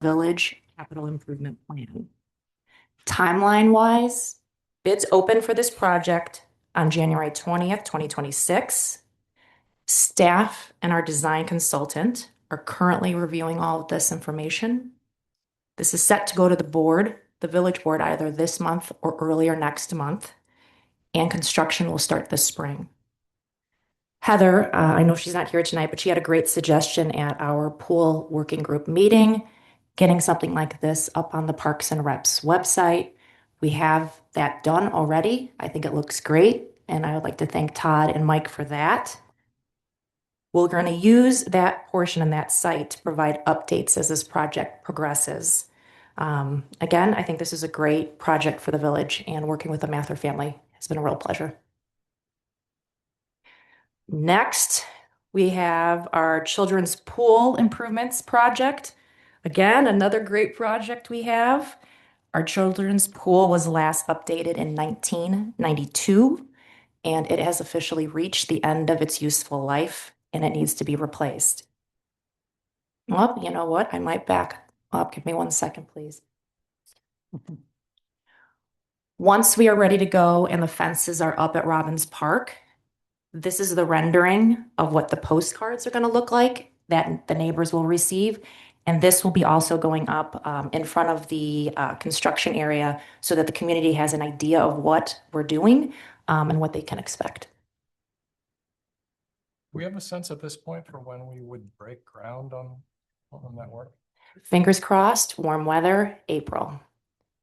Village Capital Improvement Plan. Timeline-wise, bids open for this project on January 20th, 2026. Staff and our design consultant are currently reviewing all of this information. This is set to go to the board, the village board, either this month or earlier next month, and construction will start this spring. Heather, I know she's not here tonight, but she had a great suggestion at our pool working group meeting, getting something like this up on the Parks and Reps website. We have that done already. I think it looks great, and I would like to thank Todd and Mike for that. We're going to use that portion and that site to provide updates as this project progresses. Again, I think this is a great project for the village, and working with the Mather family has been a real pleasure. Next, we have our children's pool improvements project. Again, another great project we have. Our children's pool was last updated in 1992, and it has officially reached the end of its useful life, and it needs to be replaced. Well, you know what? I might back up. Give me 1 second, please. Once we are ready to go and the fences are up at Robbins Park, this is the rendering of what the postcards are going to look like that the neighbors will receive. And this will be also going up in front of the construction area so that the community has an idea of what we're doing and what they can expect. We have a sense at this point for when we would break ground on that work? Fingers crossed, warm weather, April.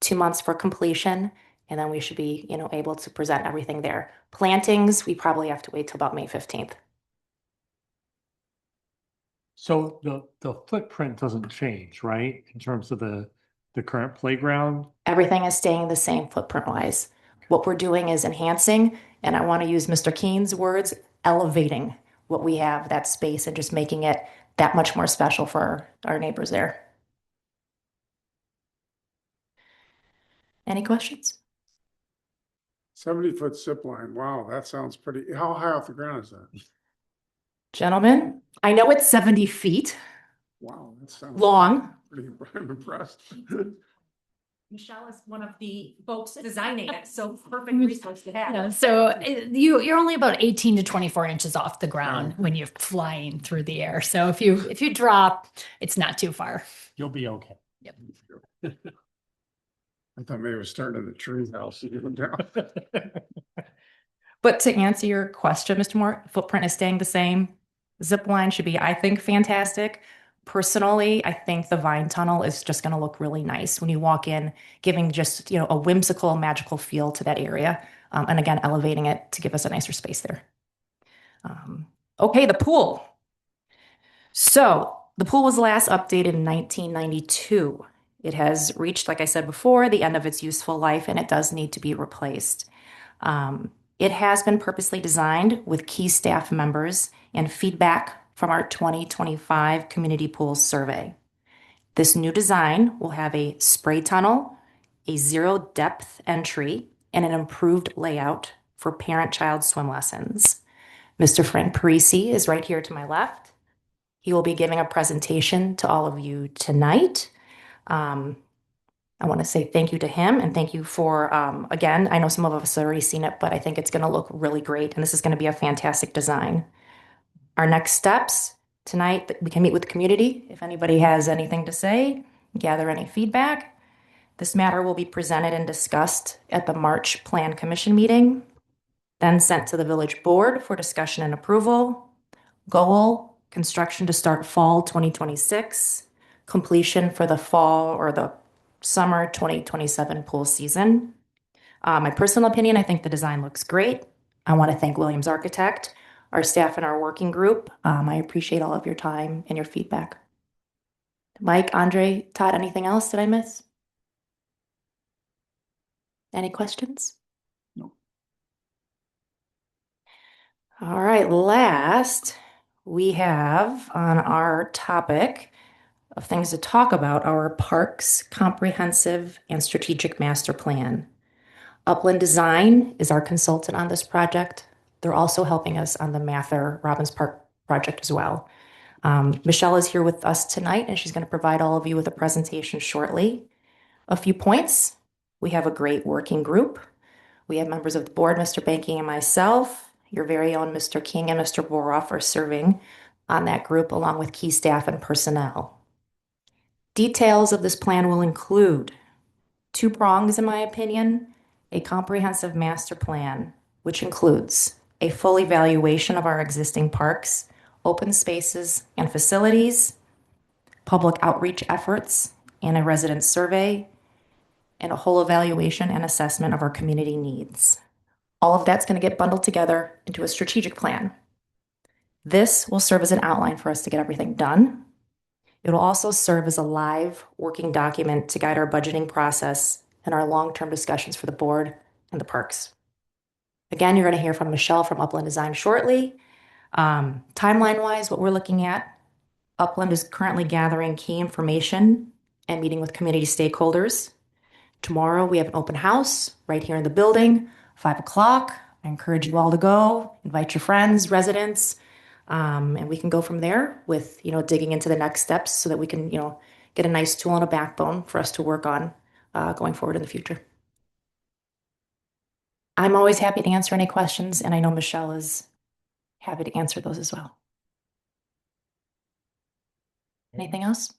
2 months for completion, and then we should be, able to present everything there. Plantings, we probably have to wait till about May 15th. So the footprint doesn't change, right? In terms of the current playground? Everything is staying the same footprint-wise. What we're doing is enhancing, and I want to use Mr. Keene's words, elevating what we have, that space, and just making it that much more special for our neighbors there. Any questions? 70-foot zip line. Wow, that sounds pretty. How high off the ground is that? Gentlemen, I know it's 70 feet Wow, that sounds long. pretty. I'm impressed. Michelle is one of the folks designing it, so perfect resource to have. Yeah, so you're only about 18 to 24 inches off the ground when you're flying through the air. So if you drop, it's not too far. You'll be okay. Yep. I thought maybe it was starting at the tree house. But to answer your question, Mr. Moore, footprint is staying the same. Zip line should be, I think, fantastic. Personally, I think the vine tunnel is just going to look really nice when you walk in, giving just, a whimsical, magical feel to that area. And again, elevating it to give us a nicer space there. Okay, the pool. So the pool was last updated in 1992. It has reached, like I said before, the end of its useful life, and it does need to be replaced. It has been purposely designed with key staff members and feedback from our 2025 Community Pools Survey. This new design will have a spray tunnel, a zero depth entry, and an improved layout for parent-child swim lessons. Mr. Frank Parisi is right here to my left. He will be giving a presentation to all of you tonight. I want to say thank you to him and thank you for, again, I know some of us have already seen it, but I think it's going to look really great and this is going to be a fantastic design. Our next steps tonight, we can meet with the community. If anybody has anything to say, gather any feedback. This matter will be presented and discussed at the March Plan Commission meeting, then sent to the village board for discussion and approval. Goal, construction to start fall 2026, completion for the fall or the summer 2027 pool season. My personal opinion, I think the design looks great. I want to thank Williams Architect, our staff and our working group. I appreciate all of your time and your feedback. Mike, Andre, Todd, anything else did I miss? Any questions? No. All right, last we have on our topic of things to talk about our Parks Comprehensive and Strategic Master Plan. Upland Design is our consultant on this project. They're also helping us on the Mather Robbins Park project as well. Michelle is here with us tonight, and she's going to provide all of you with a presentation shortly. A few points. We have a great working group. We have members of the board, Mr. Banking and myself. Your very own Mr. King and Mr. Boroff are serving on that group, along with key staff and personnel. Details of this plan will include two prongs, in my opinion, a comprehensive master plan, which includes a full evaluation of our existing parks, open spaces and facilities, public outreach efforts, and a resident survey, and a whole evaluation and assessment of our community needs. All of that's going to get bundled together into a strategic plan. This will serve as an outline for us to get everything done. It will also serve as a live working document to guide our budgeting process and our long-term discussions for the board and the parks. Again, you're going to hear from Michelle from Upland Design shortly. Timeline-wise, what we're looking at, Upland is currently gathering key information and meeting with community stakeholders. Tomorrow, we have an open house right here in the building, 5 o'clock. I encourage you all to go, invite your friends, residents, and we can go from there with, digging into the next steps so that we can, get a nice tool and a backbone for us to work on going forward in the future. I'm always happy to answer any questions, and I know Michelle is happy to answer those as well. Anything else?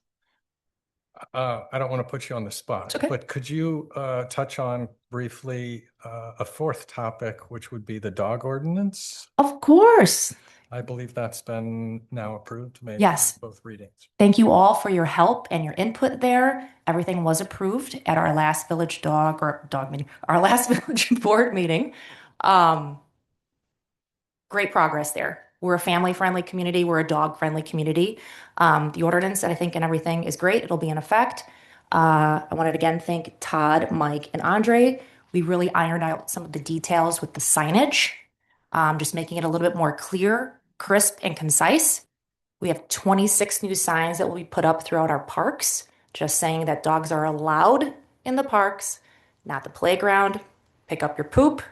I don't want to put you on the spot, It's okay. but could you touch on briefly a fourth topic, which would be the dog ordinance? Of course. I believe that's been now approved, maybe Yes. both readings. Thank you all for your help and your input there. Everything was approved at our last village our last village board meeting. Great progress there. We're a family-friendly community. We're a dog-friendly community. The ordinance, I think, and everything is great. It'll be in effect. I wanted to again thank Todd, Mike, and Andre. We really ironed out some of the details with the signage, just making it a little bit more clear, crisp, and concise. We have 26 new signs that will be put up throughout our parks, just saying that dogs are allowed in the parks, not the playground, pick up your poop,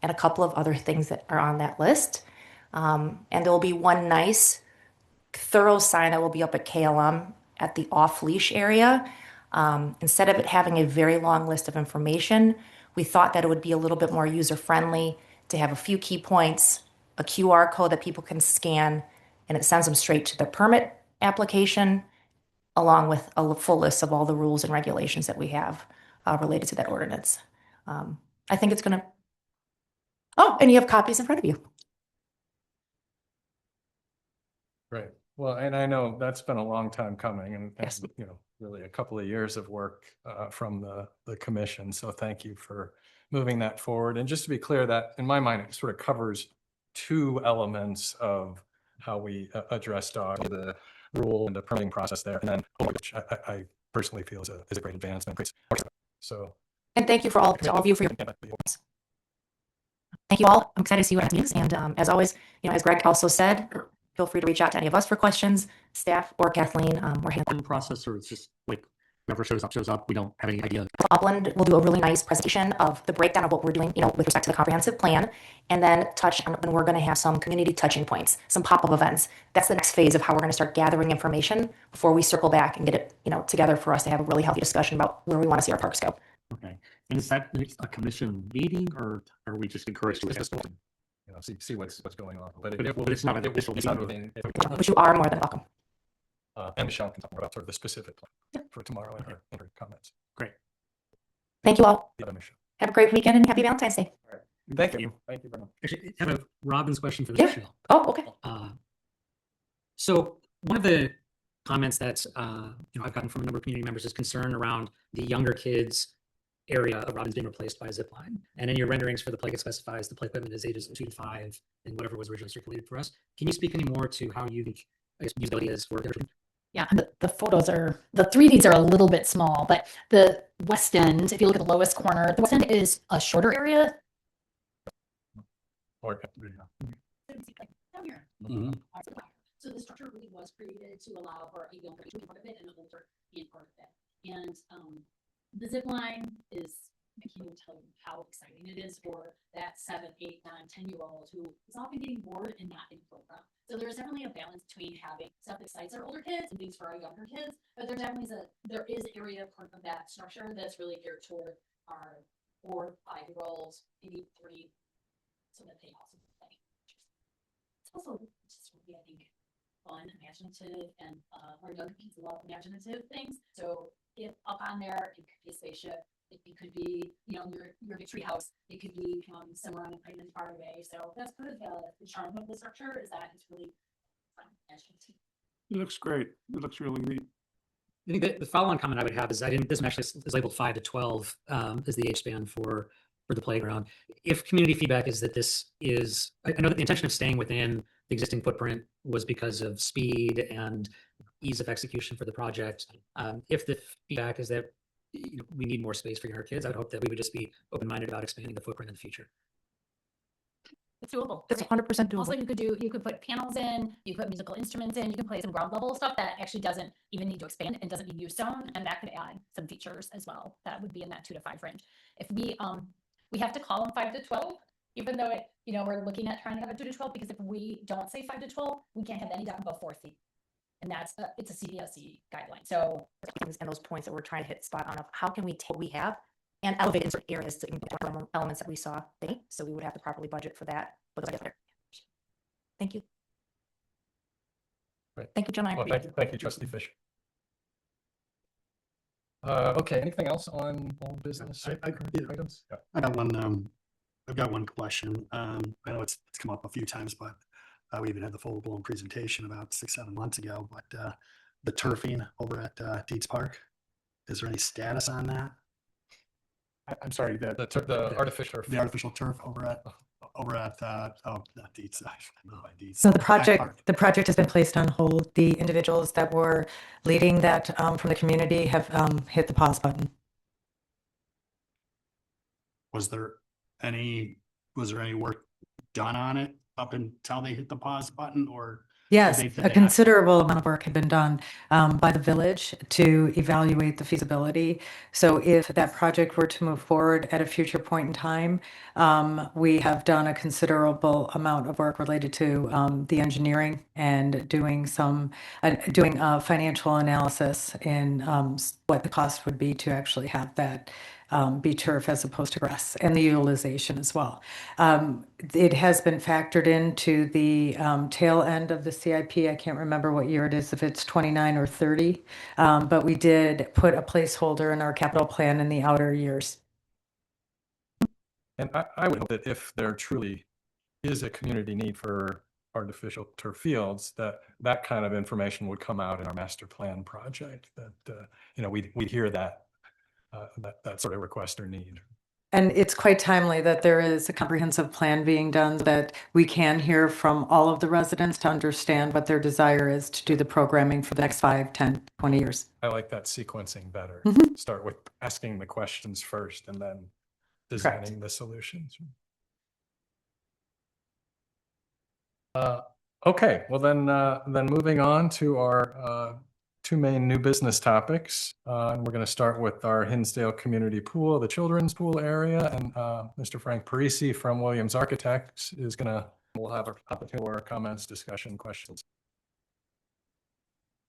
and a couple of other things that are on that list. And there will be one nice, thorough sign that will be up at KLM at the off-leash area. Instead of it having a very long list of information, we thought that it would be a little bit more user-friendly to have a few key points, a QR code that people can scan, and it sends them straight to the permit application, along with a full list of all the rules and regulations that we have related to that ordinance. I think it's going to... Oh, and you have copies in front of you. Great. Well, and I know that's been a long time coming and Yes. really a couple of years of work from the commission. So thank you for moving that forward. And just to be clear, that in my mind, it sort of covers two elements of how we address dog, the rule and the permitting process there. And then, which I personally feel is a great advancement. So. And thank you to all of you for your... Thank you all. I'm excited to see what happens. And as always, as Greg also said, feel free to reach out to any of us for questions, staff or Kathleen. We're handling The process, or it's just like whoever shows up, we don't have any idea. Upland will do a really nice presentation of the breakdown of what we're doing, with respect to the comprehensive plan, and then touch on when we're going to have some community touching points, some pop-up events. That's the next phase of how we're going to start gathering information before we circle back and get it, together for us to have a really healthy discussion about where we want to see our parks go. Okay. And is that a commission meeting, or are we just encouraged to? See what's going on. But it's not an official meeting. But you are more than welcome. And Michelle can talk more about sort of the specific plan for tomorrow in her comments. Great. Thank you all. Yeah, Michelle. Have a great weekend and happy Valentine's Day. Thank you. Thank you very much. Actually, I have a Robin's question for Yeah. Michelle. Oh, okay. So one of the comments that I've gotten from a number of community members is concern around the younger kids area of Robin's being replaced by a zip line. And in your renderings for the play, it specifies the play equipment is ages 2 to 5 and whatever was originally circulated for us. Can you speak any more to how you think, usability is for it? Yeah, the photos the 3Ds are a little bit small, but the west end, if you look at the lowest corner, the west end is a shorter area. Or, Down here. Mhm. So the structure really was created to allow for a younger to be part of it and an older being part of it. And the zip line is I can't even tell you how exciting it is for that 7, 8, 9, 10-year-old who is often getting bored and not in program. So there's definitely a balance between having stuff that excites our older kids and things for our younger kids, but there is area part of that structure that's really geared toward our 4, 5-year-olds, maybe 3, so that they also play. It's also just really, I think, fun, imaginative, and our younger kids love imaginative things. So if up on there, it could be a spaceship, it could be, your big tree house, it could be somewhere on an island far away. So that's part of the charm of the structure, is that it's really fun, imaginative. It looks great. It looks really neat. I think that the follow-on comment I would have is this one actually is labeled 5 to 12 as the age span for the playground. If community feedback is that this is, I know that the intention of staying within the existing footprint was because of speed and ease of execution for the project. If the feedback is that we need more space for younger kids, I would hope that we would just be open-minded about expanding the footprint in the future. It's doable. It's right? 100% Also, doable. you could put panels in, you could put musical instruments in, you can play some ground level stuff that actually doesn't even need to expand and doesn't need use zone, and that could add some features as well. That would be in that 2 to 5 range. If we have to call them 5 to 12, even though we're looking at trying to have a 2 to 12, because if we don't say 5 to 12, we can't have any down above 4 feet. And that's it's a CBSE guideline. So And those points that we're trying to hit spot on of how can we take what we have and elevate in certain areas to elements that we saw. So we would have to properly budget for that. Thank you. Right. Thank you, John. I Well, appreciate it. thank you, Trustee Fisher. Okay, anything else on old business items? Yeah. I got one. I've got one question. I know it's come up a few times, but we even had the full blown presentation about 6-7 months ago. But the turfing over at Dietz Park, is there any status on that? I'm sorry, The artificial. the artificial turf over at not Dietz. By Dietz. So the Back Park. the project has been placed on hold. The individuals that were leading that from the community have hit the pause button. Was there any work done on it up until they hit the pause button, or? Yes, They- a considerable amount of work had been done by the village to evaluate the feasibility. So if that project were to move forward at a future point in time, we have done a considerable amount of work related to the engineering and doing financial analysis in what the cost would be to actually have that be turf as opposed to grass, and the utilization as well. It has been factored into the tail end of the CIP. I can't remember what year it is, if it's 29 or 30, but we did put a placeholder in our capital plan in the outer years. And I would hope that if there truly is a community need for artificial turf fields, that kind of information would come out in our master plan project, that, we'd hear that sort of request or need. And it's quite timely that there is a comprehensive plan being done so that we can hear from all of the residents to understand what their desire is to do the programming for the next 5, 10, 20 years. I like that sequencing better. Mhm. Start with asking the questions first and then designing the solutions. Okay, well then moving on to our 2 main new business topics. And we're going to start with our Hinsdale Community Pool, the children's pool area. And Mr. Frank Parisi from Williams Architects we'll have our opportunity for comments, discussion, questions.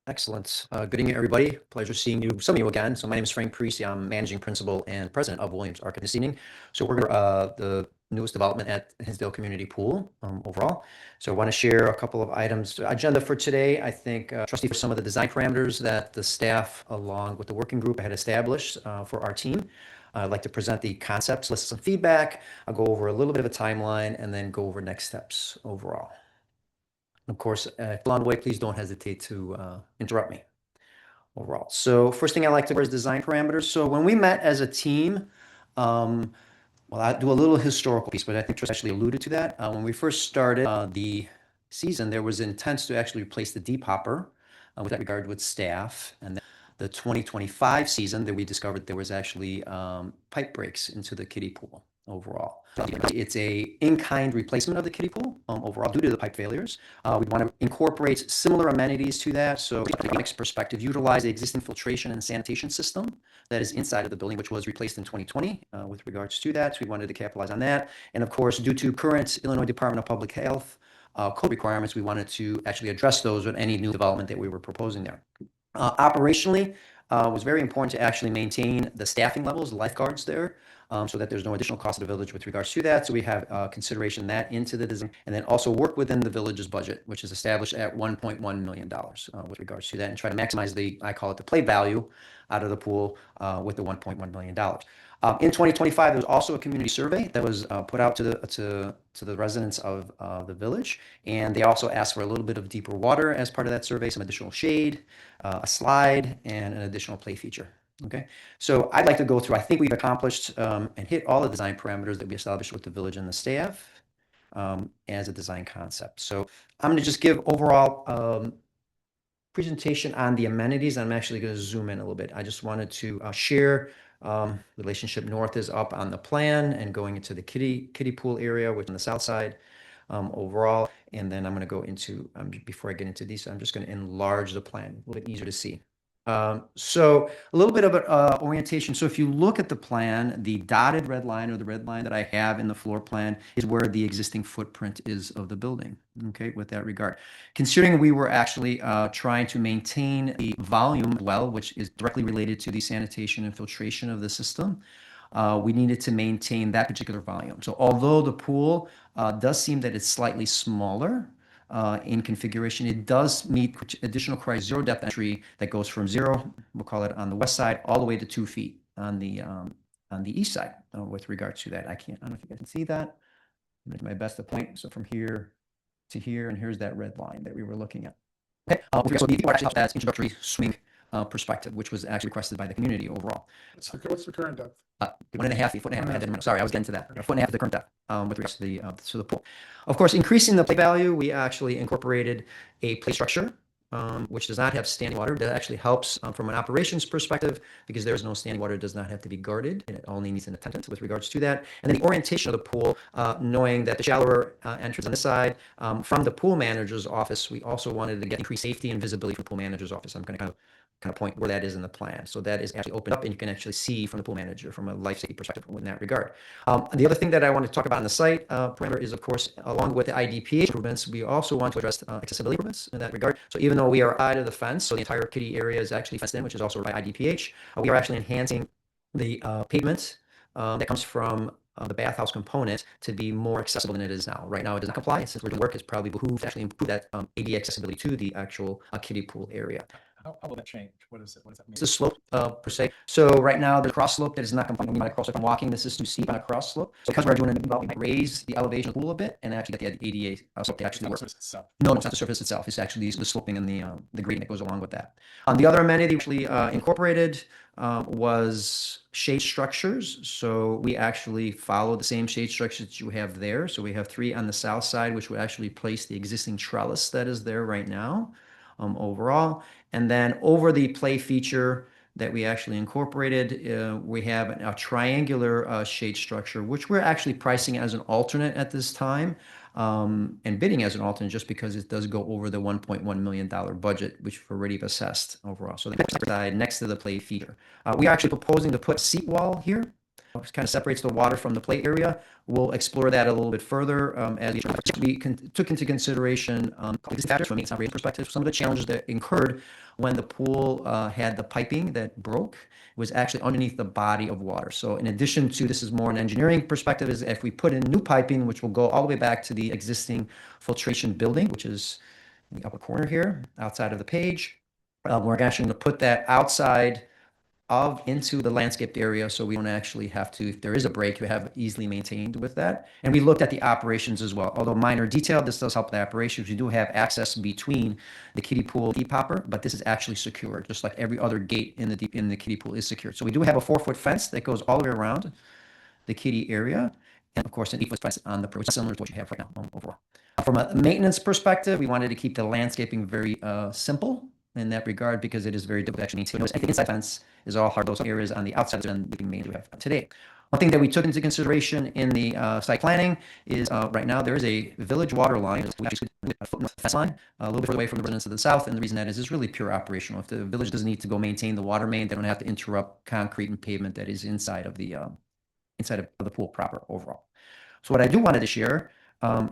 Excellent. Good evening, everybody. Pleasure seeing some of you again. So my name is Frank Parisi. I'm managing principal and president of Williams Architects this evening. So we're the newest development at Hinsdale Community Pool overall. So I want to share a couple of items. Agenda for today, I think, trustee, for some of the design parameters that the staff, along with the working group, had established for our team. I'd like to present the concepts, list some feedback. I'll go over a little bit of a timeline and then go over next steps overall. Of course, if along the way, please don't hesitate to interrupt me overall. So first thing I like to cover is design parameters. So when we met as a team, well, I'll do a little historical piece, but I think Trish actually alluded to that. When we first started the season, there was intent to actually replace the deep hopper with that regard with staff. And then the 2025 season that we discovered there was actually pipe breaks into the kiddie pool. overall. It's a in-kind replacement of the kiddie pool overall due to the pipe failures. We want to incorporate similar amenities to that. So from a perspective, utilize the existing filtration and sanitation system that is inside of the building, which was replaced in 2020 with regards to that. So we wanted to capitalize on that. And of course, due to current Illinois Department of Public Health code requirements, we wanted to actually address those with any new development that we were proposing there. Operationally, it was very important to actually maintain the staffing levels, lifeguards there, so that there's no additional cost to the village with regards to that. So we have consideration that into the design, and then also work within the village's budget, which is established at $1.1 million with regards to that, and try to maximize the, I call it the play value out of the pool with the $1.1 million. In 2025, there was also a community survey that was put out to the residents of the village, and they also asked for a little bit of deeper water as part of that survey, some additional shade, a slide, and an additional play feature. Okay, so I'd like to go through, I think we've accomplished and hit all the design parameters that we established with the village and the staff as a design concept. So I'm going to just give overall presentation on the amenities. I'm actually going to zoom in a little bit. I just wanted to share relationship north is up on the plan and going into the kiddie pool area, which on the south side overall. And then I'm going to go into, before I get into these, I'm just going to enlarge the plan, a little bit easier to see. So a little bit of orientation. So if you look at the plan, the dotted red line or the red line that I have in the floor plan is where the existing footprint is of the building. Okay, with that regard, considering we were actually trying to maintain the volume well, which is directly related to the sanitation and filtration of the system, we needed to maintain that particular volume. So although the pool does seem that it's slightly smaller in configuration, it does meet additional criteria, zero depth entry that goes from 0, we'll call it on the west side, all the way to 2 feet on the east side with regards to that. I don't know if you guys can see that. I'm going to do my best to point. So from here to here, and here's that red line that we were looking at. Okay, so the actually that's introductory swing perspective, which was actually requested by the community overall. What's the current depth? 1.5 feet, 1.5 feet. Sorry, I was getting to that. 1.5 feet the current depth with regards to the pool. Of course, increasing the play value, we actually incorporated a play structure, which does not have standing water. That actually helps from an operations perspective because there is no standing water. It does not have to be guarded, and it only needs an attendant with regards to that. And then the orientation of the pool, knowing that the shallower entrance on this side, from the pool manager's office, we also wanted to get increased safety and visibility from the pool manager's office. I'm going to kind of point where that is in the plan. So that is actually opened up and you can actually see from the pool manager from a life safety perspective in that regard. The other thing that I want to talk about on the site parameter is, of course, along with the IDPH improvements, we also want to address accessibility improvements in that regard. So even though we are out of the fence, so the entire kiddie area is actually fenced in, which is also by IDPH, we are actually enhancing the pavement that comes from the bathhouse component to be more accessible than it is now. Right now, it does not comply. Since we're doing work, it's probably behooved to actually improve that ADA accessibility to the actual kiddie pool area. How will that change? What is it? What does that mean? It's a slope per se. So right now, the cross slope that is not compliant on a cross slope. I'm walking. This is too steep on a cross slope. So because we're doing an development, we might raise the elevation of the pool a bit and actually get the ADA slope to actually work. No, it's not the surface itself. It's actually the sloping and the grading that goes along with that. The other amenity we actually incorporated was shade structures. So we actually follow the same shade structures that you have there. So we have 3 on the south side, which would actually place the existing trellis that is there right now overall. And then over the play feature that we actually incorporated, we have a triangular shade structure, which we're actually pricing as an alternate at this time and bidding as an alternate just because it does go over the $1.1 million budget, which we've already assessed overall. So the side next to the play feature. We are actually proposing to put seat wall here. It kind of separates the water from the play area. We'll explore that a little bit further as we took into consideration factors from an operating perspective. Some of the challenges that incurred when the pool had the piping that broke was actually underneath the body of water. So in addition to, this is more an engineering perspective, is if we put in new piping, which will go all the way back to the existing filtration building, which is in the upper corner here, outside of the page, we're actually going to put that outside into the landscaped area, so we don't actually have to, if there is a break, we have easily maintained with that. And we looked at the operations as well. Although minor detail, this does help the operations. We do have access between the kiddie pool deep hopper, but this is actually secure, just like every other gate in the kiddie pool is secured. So we do have a 4-foot fence that goes all the way around the kiddie area, and of course an 8-foot fence on the pro, similar to what you have right now overall. From a maintenance perspective, we wanted to keep the landscaping very simple in that regard because it is very difficult to actually maintain. Anything inside fence is all hard. Those areas on the outside than the main we have today. One thing that we took into consideration in the site planning is right now there is a village water line, we actually a foot north fence line, a little bit further away from the residents of the south. And the reason that is really pure operational. If the village doesn't need to go maintain the water main, they don't have to interrupt concrete and pavement that is inside of the pool proper overall. So what I do wanted to share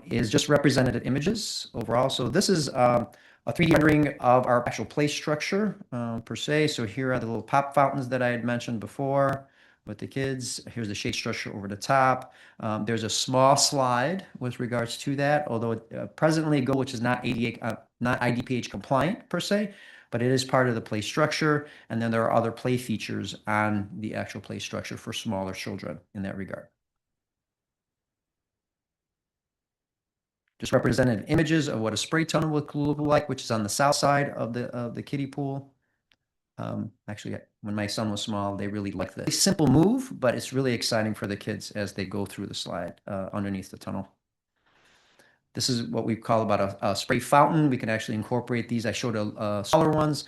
is just representative images overall. So this is a 3D rendering of our actual play structure per se. So here are the little pop fountains that I had mentioned before with the kids. Here's the shade structure over the top. There's a small slide with regards to that, although presently Go, which is not IDPH compliant per se, but it is part of the play structure. And then there are other play features on the actual play structure for smaller children in that regard. Just representative images of what a spray tunnel would look like, which is on the south side of the kiddie pool. Actually, when my son was small, they really liked this. Simple move, but it's really exciting for the kids as they go through the slide underneath the tunnel. This is what we call about a spray fountain. We can actually incorporate these. I showed smaller ones.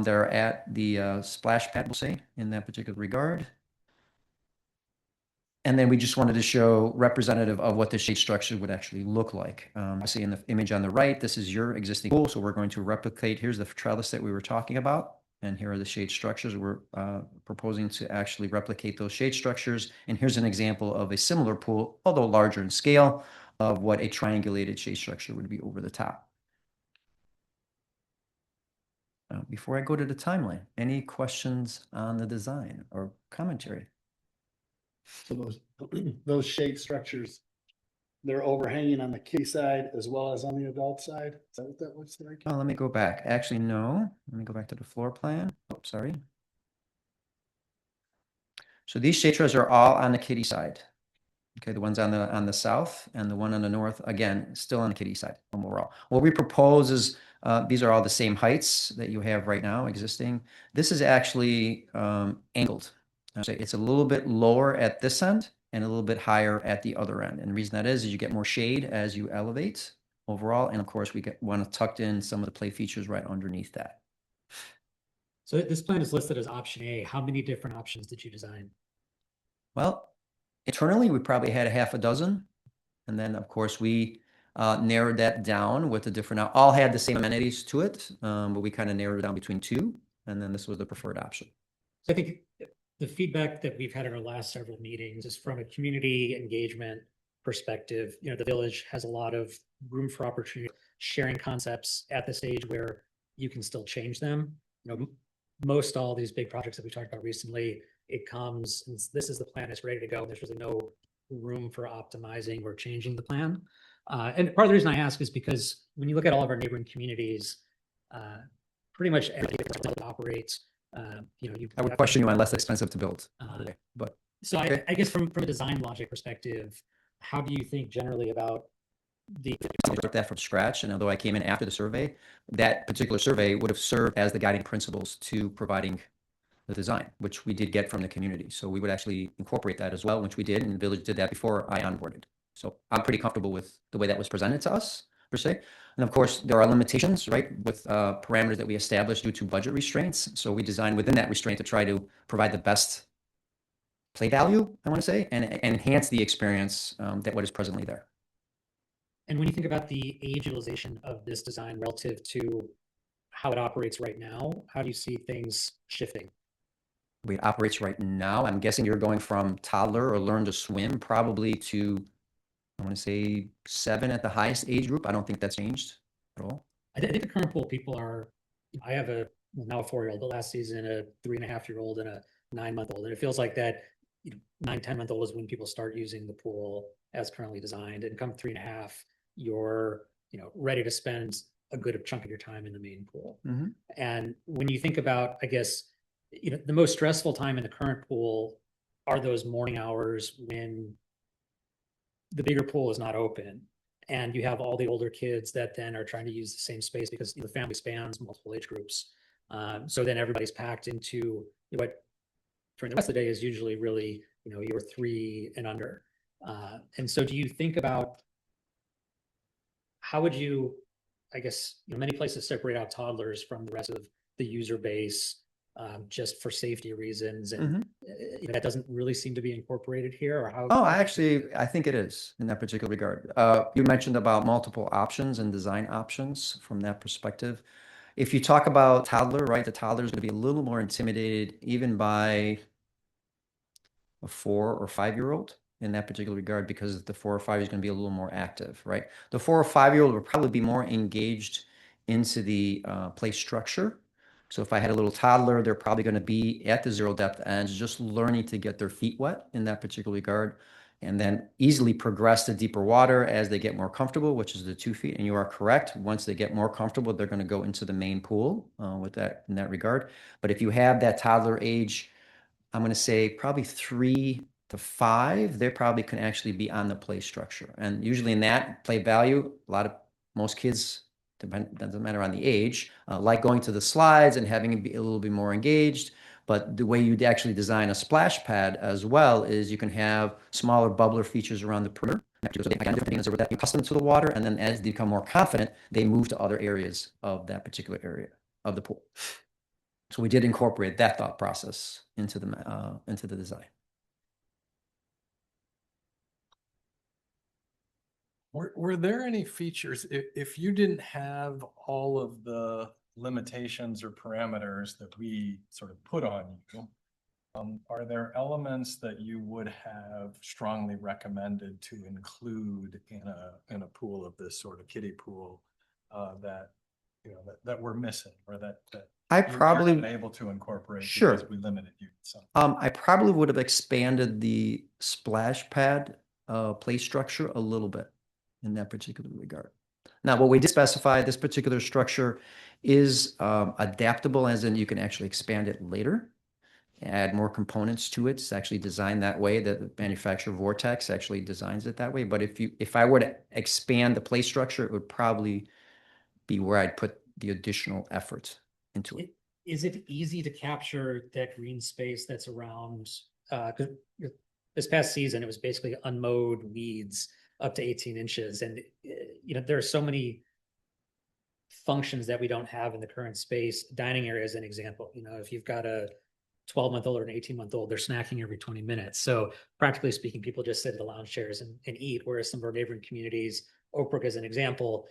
They're at the splash pad, we'll say, in that particular regard. And then we just wanted to show representative of what the shade structure would actually look like. I see in the image on the right, this is your existing pool. So we're going to replicate. Here's the trellis that we were talking about. And here are the shade structures. We're proposing to actually replicate those shade structures. And here's an example of a similar pool, although larger in scale, of what a triangulated shade structure would be over the top. Before I go to the timeline, any questions on the design or commentary? So those shade structures, they're overhanging on the kiddie side as well as on the adult side. Is that what that looks like? Oh, let me go back. Actually, no. Let me go back to the floor plan. Oh, sorry. So these shade structures are all on the kiddie side. Okay, the ones on the south and the one on the north, again, still on the kiddie side overall. What we propose is these are all the same heights that you have right now existing. This is actually angled. So it's a little bit lower at this end and a little bit higher at the other end. And the reason that is you get more shade as you elevate overall. And of course, we want to tuck in some of the play features right underneath that. So this plan is listed as option A. How many different options did you design? Well, internally, we probably had a half a dozen. And then, of course, we narrowed that down with the different, all had the same amenities to it, but we kind of narrowed it down between two. And then this was the preferred option. So I think the feedback that we've had in our last several meetings is from a community engagement perspective. You know, the village has a lot of room for opportunity, sharing concepts at this age where you can still change them. You know, most all these big projects that we talked about recently, it comes and this is the plan, it's ready to go. There's really no room for optimizing or changing the plan. And part of the reason I ask is because when you look at all of our neighboring communities, pretty much everything that operates, you know, I would question you on less expensive to build. But so I guess from a design logic perspective, how do you think generally about the start that from scratch? And although I came in after the survey, that particular survey would have served as the guiding principles to providing the design, which we did get from the community. So we would actually incorporate that as well, which we did, and the village did that before I onboarded. So I'm pretty comfortable with the way that was presented to us, per se. And of course, there are limitations, right, with parameters that we established due to budget restraints. So we designed within that restraint to try to provide the best play value, I want to say, and enhance the experience that what is presently there. And when you think about the age utilization of this design relative to how it operates right now, how do you see things shifting? The way it operates right now, I'm guessing you're going from toddler or learn to swim probably to, I want to say 7 at the highest age group. I don't think that's changed at all. I think the current pool people are, I have now a 4-year-old, but last season a 3.5-year-old and a 9-month-old. And it feels like that, 9, 10-month-old is when people start using the pool as currently designed. And come 3.5, you're, ready to spend a good chunk of your time in the main pool. Mm-hmm. And when you think about, I guess, the most stressful time in the current pool are those morning hours when the bigger pool is not open and you have all the older kids that then are trying to use the same space because the family spans multiple age groups. So then everybody's packed into what during the rest of the day is usually really, you're 3 and under. And so do you think about how would you, I guess, many places separate out toddlers from the rest of the user base. just for safety reasons, Mhm. and that doesn't really seem to be incorporated here, or how? Oh, I think it is in that particular regard. You mentioned about multiple options and design options from that perspective. If you talk about toddler, right, the toddler is going to be a little more intimidated even by a 4 or 5-year-old in that particular regard, because the 4 or 5 is going to be a little more active, right? The 4 or 5-year-old will probably be more engaged into the play structure. So if I had a little toddler, they're probably going to be at the zero depth ends, just learning to get their feet wet in that particular regard, and then easily progress to deeper water as they get more comfortable, which is the 2 feet. And you are correct. Once they get more comfortable, they're going to go into the main pool with that in that regard. But if you have that toddler age, I'm going to say probably 3 to 5, they probably can actually be on the play structure. And usually in that play value, most kids, doesn't matter on the age, like going to the slides and having it be a little bit more engaged. But the way you'd actually design a splash pad as well is you can have smaller bubbler features around the perimeter. So they get accustomed to the water, and then as they become more confident, they move to other areas of that particular area of the pool. So we did incorporate that thought process into the design. Were there any features, if you didn't have all of the limitations or parameters that we sort of put on you, are there elements that you would have strongly recommended to include in a pool of this sort of kiddie pool that that we're missing, or that I you probably weren't able to incorporate Sure. because we limited you? So I probably would have expanded the splash pad play structure a little bit in that particular regard. Now, what we did specify, this particular structure is adaptable, as in you can actually expand it later, add more components to it. It's actually designed that way. The manufacturer Vortex actually designs it that way. But if I were to expand the play structure, it would probably be where I'd put the additional effort into it. Is it easy to capture that green space that's around, 'cause this past season, it was basically unmowed weeds up to 18 inches. And, there are so many functions that we don't have in the current space. Dining area is an example. If you've got a 12-month-old or an 18-month-old, they're snacking every 20 minutes. So practically speaking, people just sit at the lounge chairs and eat, whereas some of our neighboring communities, Oak Brook as an example,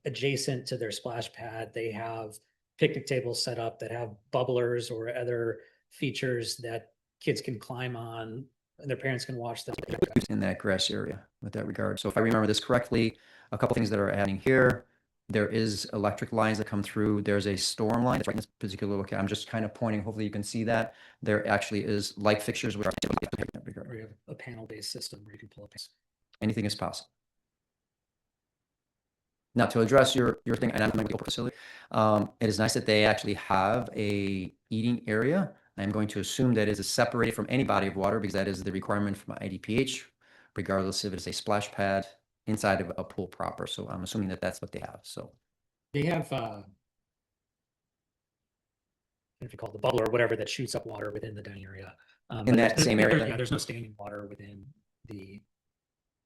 adjacent to their splash pad, they have picnic tables set up that have bubblers or other features that kids can climb on and their parents can watch them. In that grass area with that regard. So if I remember this correctly, a couple things that are happening here. There is electric lines that come through. There's a storm line that's right in this particular location. I'm just kind of pointing. Hopefully you can see that. There actually is light fixtures which are in that regard. Or you have a panel-based system where you can pull up. Anything is possible. Now, to address your thing, and I'm going to go facility, it is nice that they actually have a eating area. I'm going to assume that it is separated from any body of water because that is the requirement from IDPH, regardless if it's a splash pad inside of a pool proper. So I'm assuming that that's what they have. So They have, if you call it the bubbler or whatever, that shoots up water within the dining area. In But that same area? Yeah, there's no standing water within the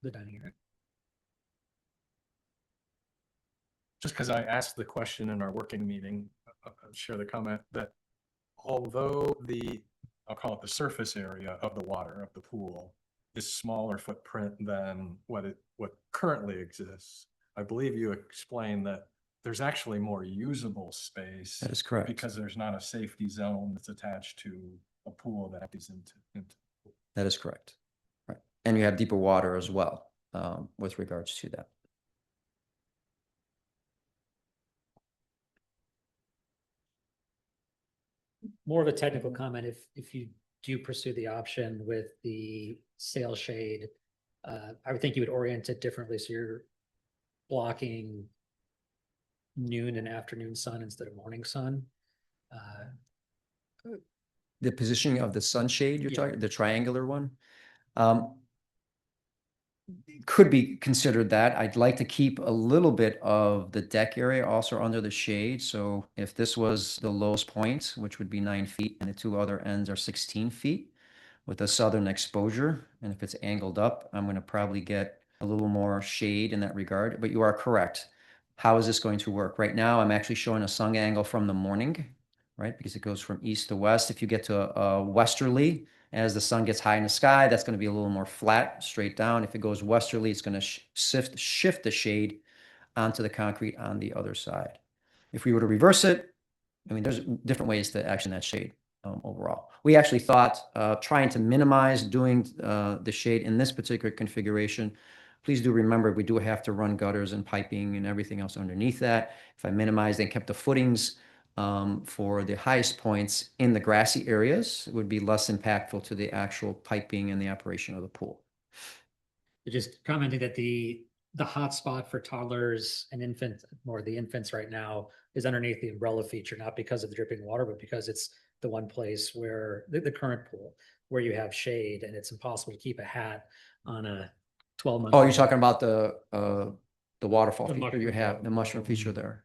dining area. just because I asked the question in our working meeting, I'll share the comment that although I'll call it the surface area of the water of the pool is smaller footprint than what currently exists, I believe you explained that there's actually more usable space. that is correct. Because there's not a safety zone that's attached to a pool that is into. That is correct. Right. And you have deeper water as well with regards to that. More of a technical comment, if you do pursue the option with the sail shade, I would think you would orient it differently. So you're blocking noon and afternoon sun instead of morning sun. The positioning of the sunshade, you're Yeah. talking, the triangular one, could be considered that. I'd like to keep a little bit of the deck area also under the shade. So if this was the lowest point, which would be 9 feet, and the two other ends are 16 feet with a southern exposure, and if it's angled up, I'm going to probably get a little more shade in that regard. But you are correct. How is this going to work? Right now, I'm actually showing a sun angle from the morning, right? Because it goes from east to west. If you get to a westerly, as the sun gets high in the sky, that's going to be a little more flat, straight down. If it goes westerly, it's going to shift the shade onto the concrete on the other side. If we were to reverse it, I mean, there's different ways to action that shade overall. We actually thought trying to minimize doing the shade in this particular configuration. Please do remember, we do have to run gutters and piping and everything else underneath that. If I minimized and kept the footings for the highest points in the grassy areas, it would be less impactful to the actual piping and the operation of the pool. Just commenting that the hot spot for toddlers and infants, more the infants right now, is underneath the umbrella feature, not because of the dripping water, but because it's the one place where the current pool where you have shade and it's impossible to keep a hat on a 12-month. Oh, you're talking about the waterfall The feature you mushroom have, flow. the mushroom feature there.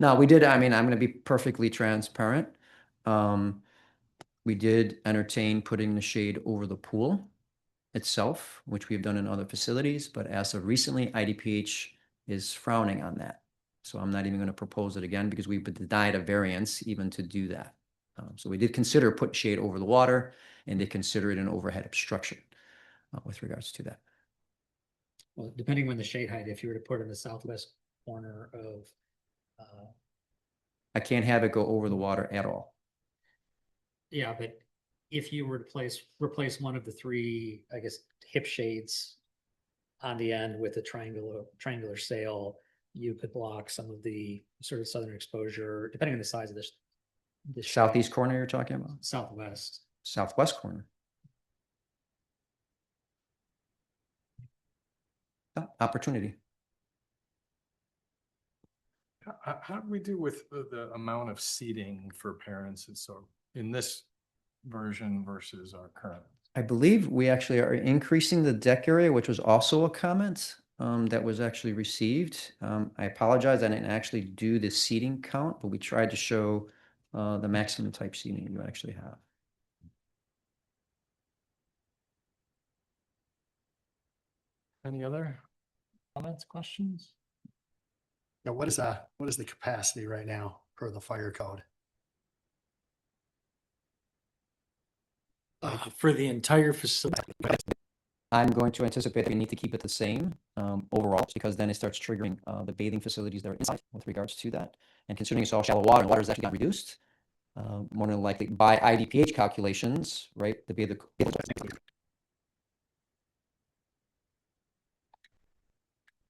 No, we did. I mean, I'm going to be perfectly transparent. We did entertain putting the shade over the pool itself, which we've done in other facilities, but as of recently, IDPH is frowning on that. So I'm not even going to propose it again because we've been denied a variance even to do that. So we did consider putting shade over the water, and they consider it an overhead obstruction with regards to that. Well, depending on the shade height, if you were to put it in the southwest corner of, I can't have it go over the water at all. yeah, but if you were to replace one of the three, I guess, hip shades on the end with a triangular sail, you could block some of the sort of southern exposure, depending on the size of this. Southeast corner you're talking about? Southwest. Southwest corner. Opportunity. How do we do with the amount of seating for parents? And so in this version versus our current? I believe we actually are increasing the deck area, which was also a comment that was actually received. I apologize, I didn't actually do the seating count, but we tried to show the maximum type seating you actually have. Any other comments, questions? Now, what is the capacity right now for the fire code? For the entire facility. I'm going to anticipate that we need to keep it the same overall, because then it starts triggering the bathing facilities that are inside with regards to that. And considering it's all shallow water, and water is actually got reduced, more than likely by IDPH calculations, right?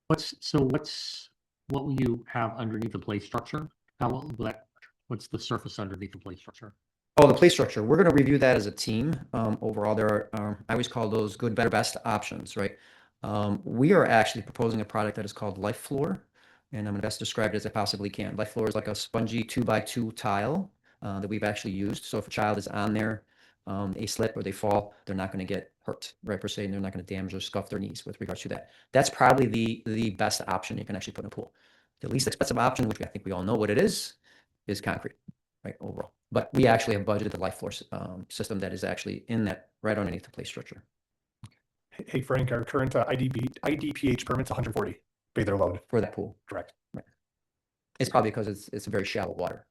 What will you have underneath the play structure? What's the surface underneath the play structure? Oh, the play structure. We're going to review that as a team. Overall, there are, I always call those good, better, best options, right? We are actually proposing a product that is called Life Floor, and I'm going to best describe it as I possibly can. Life Floor is like a spongy 2x2 tile that we've actually used. So if a child is on there, they slip or they fall, they're not going to get hurt, right, per se, and they're not going to damage or scuff their knees with regards to that. That's probably the best option you can actually put in a pool. The least expensive option, which I think we all know what it is concrete, right, overall. But we actually have budgeted the Life Floor system that is actually in that right underneath the play structure. Hey, Frank, our current IDPH permit's 140 bather load. For that pool. Correct. Right. It's probably because it's a very shallow water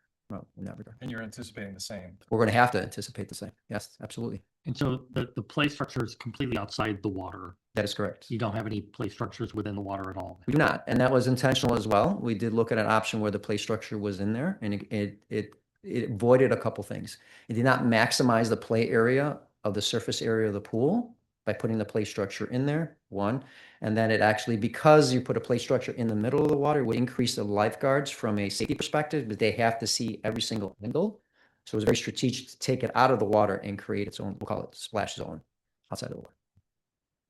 in that regard. And you're anticipating the same? We're going to have to anticipate the same. Yes, absolutely. And so the play structure is completely outside the water. That is correct. You don't have any play structures within the water at all. We do not, and that was intentional as well. We did look at an option where the play structure was in there, and it avoided a couple things. It did not maximize the play area of the surface area of the pool by putting the play structure in there, one. And then it actually, because you put a play structure in the middle of the water, it would increase the lifeguards from a safety perspective, but they have to see every single angle. So it was very strategic to take it out of the water and create its own, we'll call it splash zone outside of the water.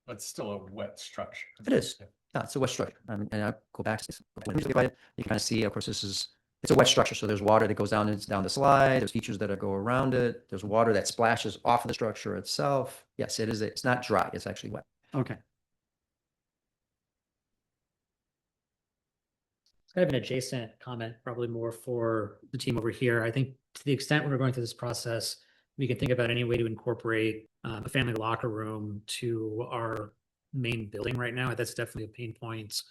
But it's still a wet structure. It is. No, it's a wet structure. And I go back to this. You can kind of see, of course, it's a wet structure. So there's water that goes down the slide. There's features that go around it. There's water that splashes off of the structure itself. Yes, it is. It's not dry. It's actually wet. Okay. It's kind of an adjacent comment, probably more for the team over here. I think to the extent when we're going through this process, we can think about any way to incorporate a family locker room to our main building right now. That's definitely a pain point,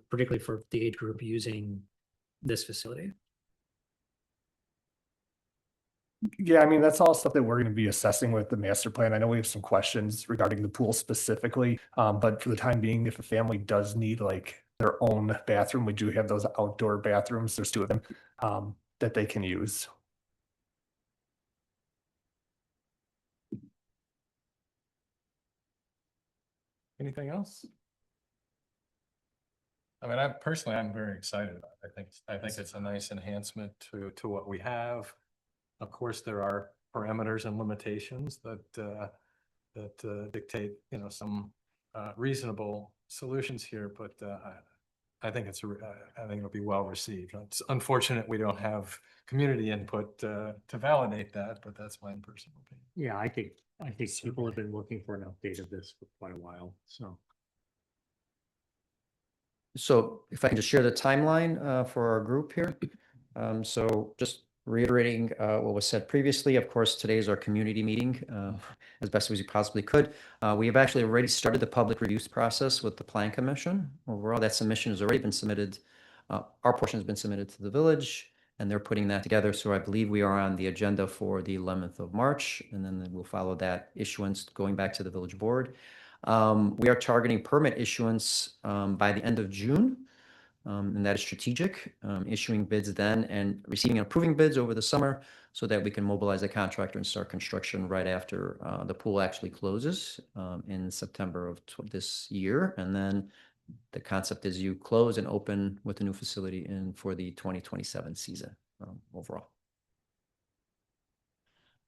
particularly for the age group using this facility. Yeah, I mean, that's all stuff that we're gonna be assessing with the master plan. I know we have some questions regarding the pool specifically. But for the time being, if a family does need like their own bathroom, we do have those outdoor bathrooms. There's 2 of them, that they can use. Anything else? I mean, I'm very excited about it. I think it's a nice enhancement to what we have. Of course, there are parameters and limitations that dictate, some reasonable solutions here, but I think I think it'll be well received. It's unfortunate we don't have community input to validate that, but that's my personal opinion. Yeah, I think people have been looking for an update of this for quite a while, so. So if I can just share the timeline for our group here. So just reiterating what was said previously, of course, today is our community meeting as best as we possibly could. We have actually already started the public reviews process with the Plan Commission. Overall, that submission has already been submitted. Our portion has been submitted to the village, and they're putting that together. So I believe we are on the agenda for the 11th of March, and then we'll follow that issuance going back to the village board. We are targeting permit issuance by the end of June, and that is strategic, issuing bids then and receiving and approving bids over the summer so that we can mobilize a contractor and start construction right after the pool actually closes in September of this year. And then the concept is you close and open with a new facility in for the 2027 season overall.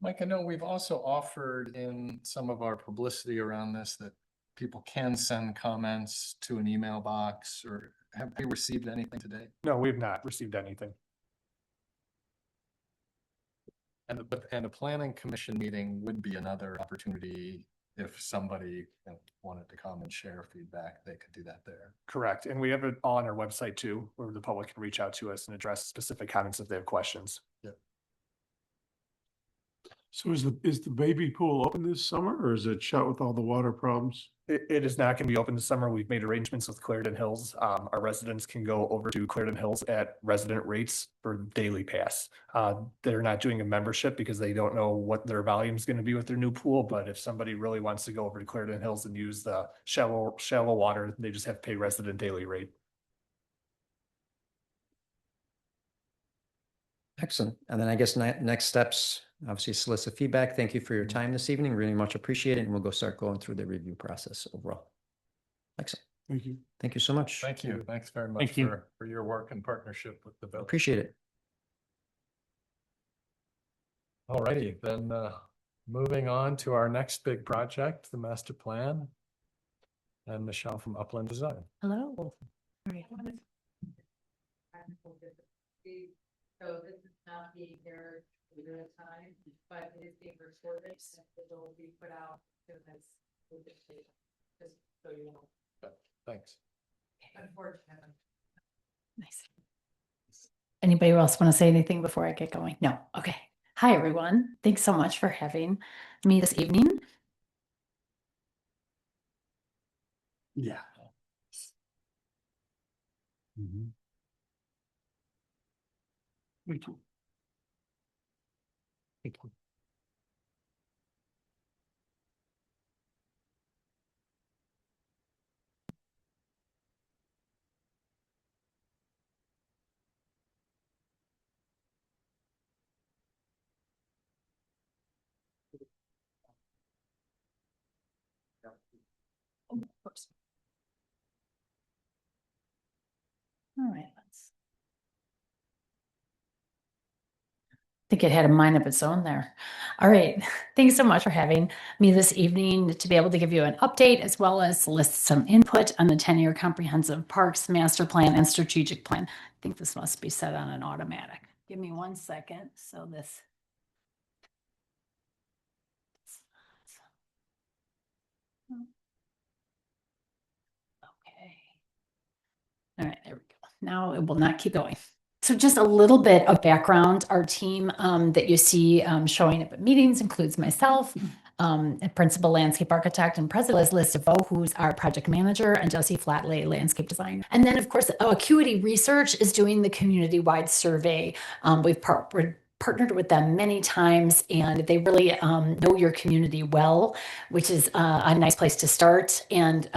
Mike, I know we've also offered in some of our publicity around this that people can send comments to an email box, or have they received anything today? No, we've not received anything. And a planning commission meeting would be another opportunity if somebody wanted to come and share feedback, they could do that there. Correct. And we have it all on our website too, where the public can reach out to us and address specific comments if they have questions. So is the baby pool open this summer or is it shut with all the water problems? It is not going to be open this summer. We've made arrangements with Clarendon Hills. Our residents can go over to Clarendon Hills at resident rates for daily pass. They're not doing a membership because they don't know what their volume is going to be with their new pool. But if somebody really wants to go over to Clarendon Hills and use the shallow water, they just have to pay resident daily rate. Excellent. And then I guess next steps, obviously solicit feedback. Thank you for your time this evening. Really much appreciate it. And we'll start going through the review process overall. Excellent. Thank you. Thank you so much. Thank you. Thanks very much Thank you. for your work and partnership with the village. Appreciate it. All righty, then moving on to our next big project, the master plan. And Michelle from Upland Design. Hello. So this is not being aired in real time, but it is being recorded and it will be put out to this. Just so you know. Thanks. Unfortunately. Nice. Anybody else want to say anything before I get going? No. Okay. Hi, everyone. Thanks so much for having me this evening. Yeah. Thank you. Thank you. Of course. All right, I think it had a mind of its own there. All right. Thanks so much for having me this evening to be able to give you an update as well as list some input on the 10-year comprehensive parks master plan and strategic plan. I think this must be set on an automatic. Give me 1 second. So this. Okay. All right, there we go. Now it will not keep going. So just a little bit of background. Our team that you see showing up at meetings includes myself, a principal landscape architect, and President Liz DeVoe, who's our project manager, and Jesse Flatley, landscape designer. And then, of course, Acuity Research is doing the community-wide survey. We've partnered partnered with them many times, and they really know your community well, which is a nice place to start. And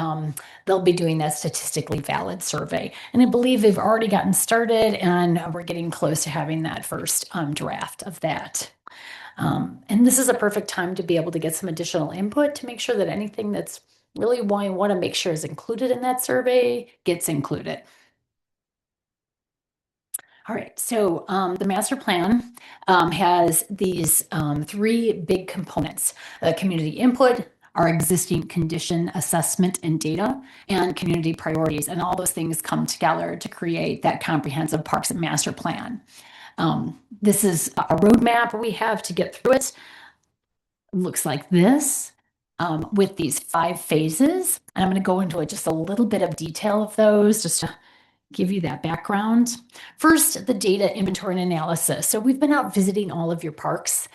they'll be doing that statistically valid survey. And I believe they've already gotten started, and we're getting close to having that first draft of that. And this is a perfect time to be able to get some additional input to make sure that anything that's really why you want to make sure is included in that survey gets included. All right, so the master plan has these 3 big components: community input, our existing condition assessment and data, and community priorities. And all those things come together to create that comprehensive parks and master plan. This is a roadmap we have to get through it. Looks like this with these 5 phases. And I'm going to go into just a little bit of detail of those just to give you that background. First, the data inventory and analysis. So we've been out visiting all of your parks,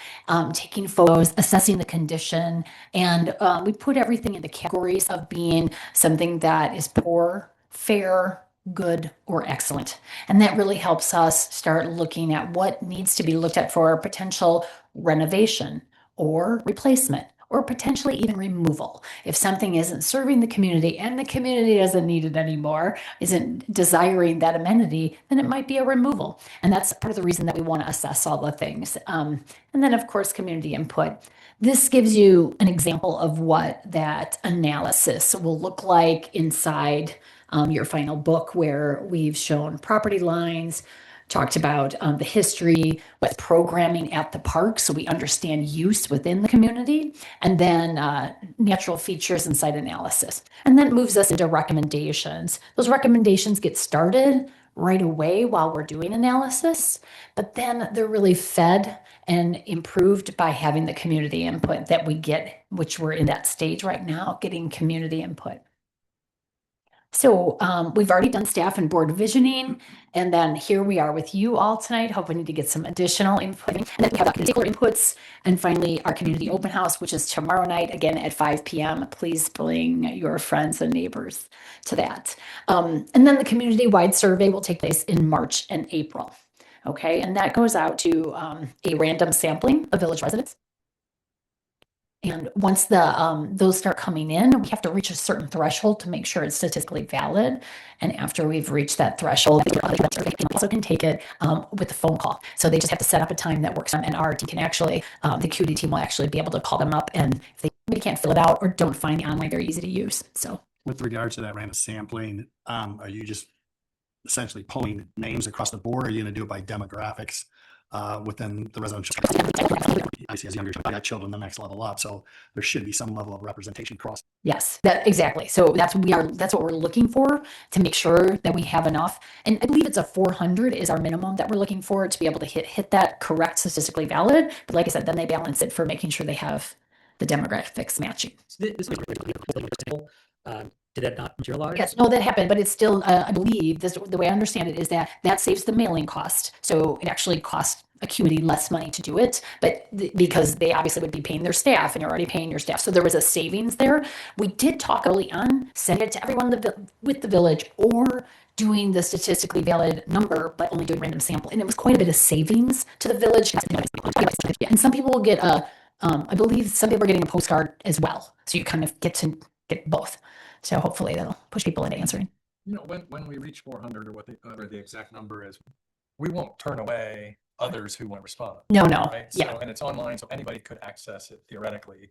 taking photos, assessing the condition, and we put everything into categories of being something that is poor, fair, good, or excellent. And that really helps us start looking at what needs to be looked at for potential renovation or replacement, or potentially even removal. If something isn't serving the community and the community doesn't need it anymore, isn't desiring that amenity, then it might be a removal. And that's part of the reason that we want to assess all the things. And then, of course, community input. This gives you an example of what that analysis will look like inside your final book, where we've shown property lines, talked about the history, what's programming at the park, so we understand use within the community, and then natural features and site analysis. And then it moves us into recommendations. Those recommendations get started right away while we're doing analysis, but then they're really fed and improved by having the community input that we get, which we're in that stage right now, getting community input. So we've already done staff and board visioning, and then here we are with you all tonight, hoping to get some additional input. And then we have stakeholder inputs, and finally our community open house, which is tomorrow night, again at 5 p.m. Please bring your friends and neighbors to that. And then the community-wide survey will take place in March and April. Okay, and that goes out to a random sampling of village residents. And once those start coming in, we have to reach a certain threshold to make sure it's statistically valid. And after we've reached that threshold, they also can take it with a phone call. So they just have to set up a time that works, and our team can actually, the QD team will actually be able to call them up. And if they can't fill it out or don't find the online, they're easy to use. So with regard to that random sampling, are you just essentially pulling names across the board? Or are you going to do it by demographics within the residential? I see as younger, I got children the next level up, so there should be some level of representation across. Yes, that exactly. So that's what we're looking for, to make sure that we have enough. And I believe it's a 400 is our minimum that we're looking for to be able to hit that correct statistically valid. But like I said, then they balance it for making sure they have the demographics matching. Did that not materialize? Yes, no, that happened, but it's still, I believe, the way I understand it is that saves the mailing cost. So it actually costs Acuity less money to do it, but because they obviously would be paying their staff, and you're already paying your staff. So there was a savings there. We did talk early on, send it to everyone with the village, or doing the statistically valid number, but only doing random sample. And it was quite a bit of savings to the village. And some people will get I believe some people are getting a postcard as well. So you kind of get to get both. So hopefully that'll push people into answering. You know, when we reach 400 or whatever the exact number is, we won't turn away others who want to respond. No. Right? Yeah. So, and it's online, so anybody could access it theoretically.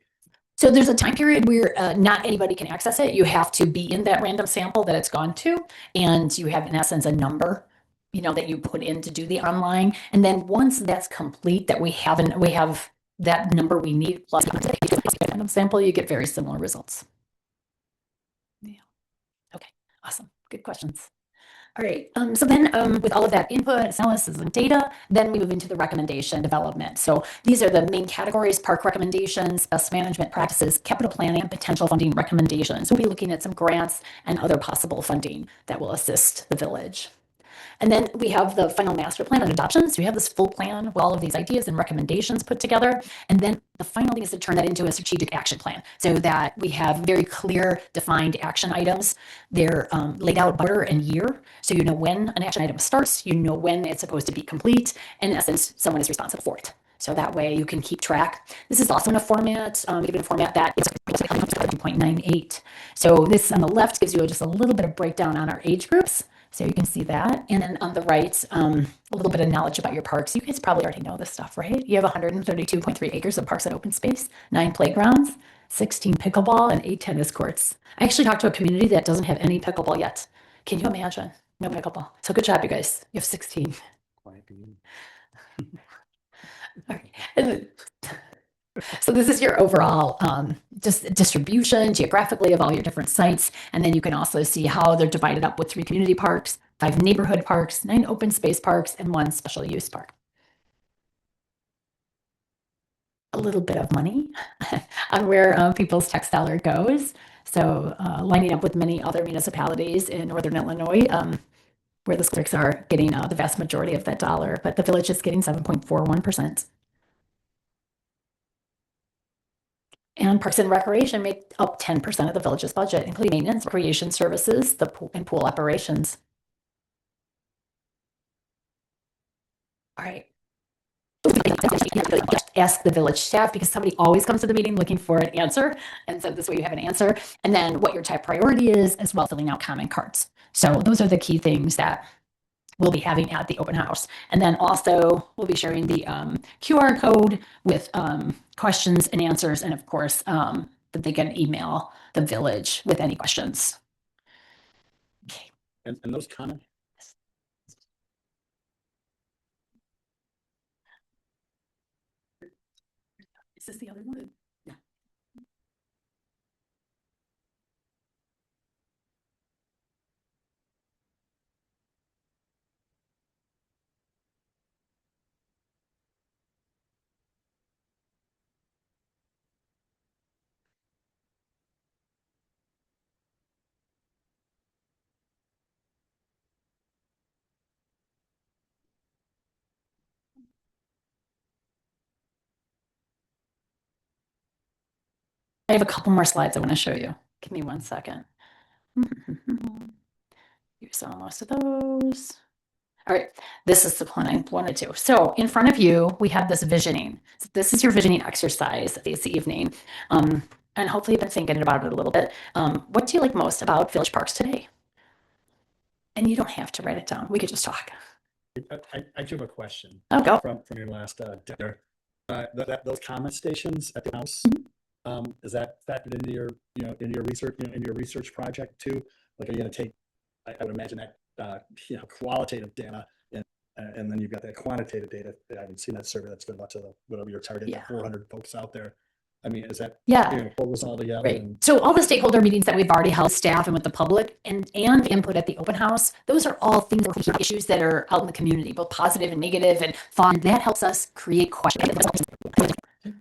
So there's a time period where not anybody can access it. You have to be in that random sample that it's gone to, and you have in essence a number, that you put in to do the online. And then once that's complete, that we have that number we need plus random sample, you get very similar results. Yeah. Okay. Awesome. Good questions. All right. So then with all of that input, analysis, and data, then we move into the recommendation development. So these are the main categories: park recommendations, best management practices, capital planning, and potential funding recommendations. We'll be looking at some grants and other possible funding that will assist the village. And then we have the final master plan on adoption. So we have this full plan with all of these ideas and recommendations put together. And then the final thing is to turn that into a strategic action plan so that we have very clear, defined action items. They're laid out by quarter and year. So you know when an action item starts, you know when it's supposed to be complete. In essence, someone is responsible for it. So that way you can keep track. This is also in a format, given a format that it's 2.98. So this on the left gives you just a little bit of breakdown on our age groups. So you can see that. And then on the right, a little bit of knowledge about your parks. You guys probably already know this stuff, right? You have 132.3 acres of parks and open space, 9 playgrounds, 16 pickleball, and 8 tennis courts. I actually talked to a community that doesn't have any pickleball yet. Can you imagine? No pickleball. So good job, you guys. You have 16. All right. So this is your overall just distribution geographically of all your different sites. And then you can also see how they're divided up with 3 community parks, 5 neighborhood parks, 9 open space parks, and 1 special use park. A little bit of money on where people's tax dollar goes. So lining up with many other municipalities in Northern Illinois, where the districts are getting the vast majority of that dollar, but the village is getting 7.41%. And Parks and Recreation make up 10% of the village's budget, including maintenance, recreation services, and pool operations. All right. Ask the village staff, because somebody always comes to the meeting looking for an answer. And so this way you have an answer. And then what your top priority is, as well as filling out comment cards. So those are the key things that we'll be having at the open house. And then also we'll be sharing the QR code with questions and answers. And of course, that they can email the village with any questions. Okay. And those comments? Is this the other one? Yeah. I have a couple more slides I want to show you. Give me 1 second. You saw most of those. All right, this is the plan I wanted to. So in front of you, we have this visioning. So this is your visioning exercise this evening. And hopefully you've been thinking about it a little bit. What do you like most about Village Parks today? And you don't have to write it down. We could just talk. I do have a question. Oh, go. From your last dinner. Those comment stations at the house, is that factored into your, into your research, into your research project too? Like, are you going to take, I would imagine that, qualitative data and then you've got that quantitative data. I haven't seen that survey that's been about to whatever your target, 400 folks out there. I mean, is that, pull this all together? Right. So all the stakeholder meetings that we've already held, staff and with the public, and input at the open house, those are all things, issues that are out in the community, both positive and negative, and fun. That helps us create questions.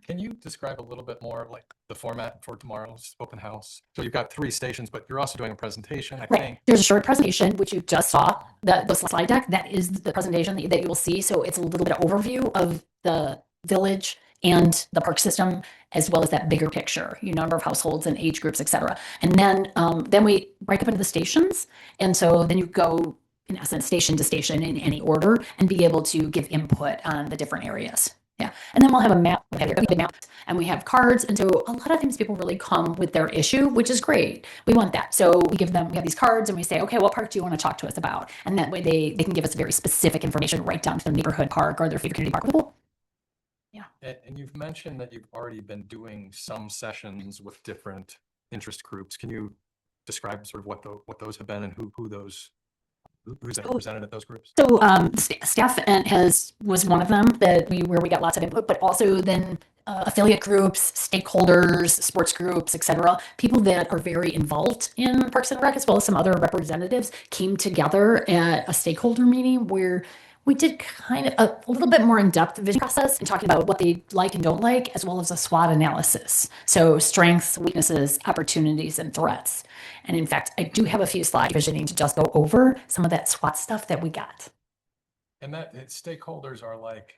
Can you describe a little bit more like the format for tomorrow's open house? So you've got 3 stations, but you're also doing a presentation, I think. There's a short presentation, which you just saw, the slide deck. That is the presentation that you will see. So it's a little bit of overview of the village and the park system, as well as that bigger picture, number of households and age groups, et cetera. And then we break up into the stations. And so then you go, in essence, station to station in any order and be able to give input on the different areas. Yeah. And then we'll have a map, and we have cards. And so a lot of times people really come with their issue, which is great. We want that. So we have these cards and we say, okay, what park do you want to talk to us about? And that way they can give us very specific information right down to their neighborhood park or their favorite community park. Yeah. And you've mentioned that you've already been doing some sessions with different interest groups. Can you describe sort of what those have been and who's represented at those groups? So staff was one of them where we got lots of input, but also then affiliate groups, stakeholders, sports groups, etc. People that are very involved in Parks and Rec, as well as some other representatives, came together at a stakeholder meeting where We did kind of a little bit more in-depth vision process and talking about what they like and don't like, as well as a SWOT analysis. So strengths, weaknesses, opportunities, and threats. And in fact, I do have a few slides visioning to just go over some of that SWOT stuff that we got. And that stakeholders are like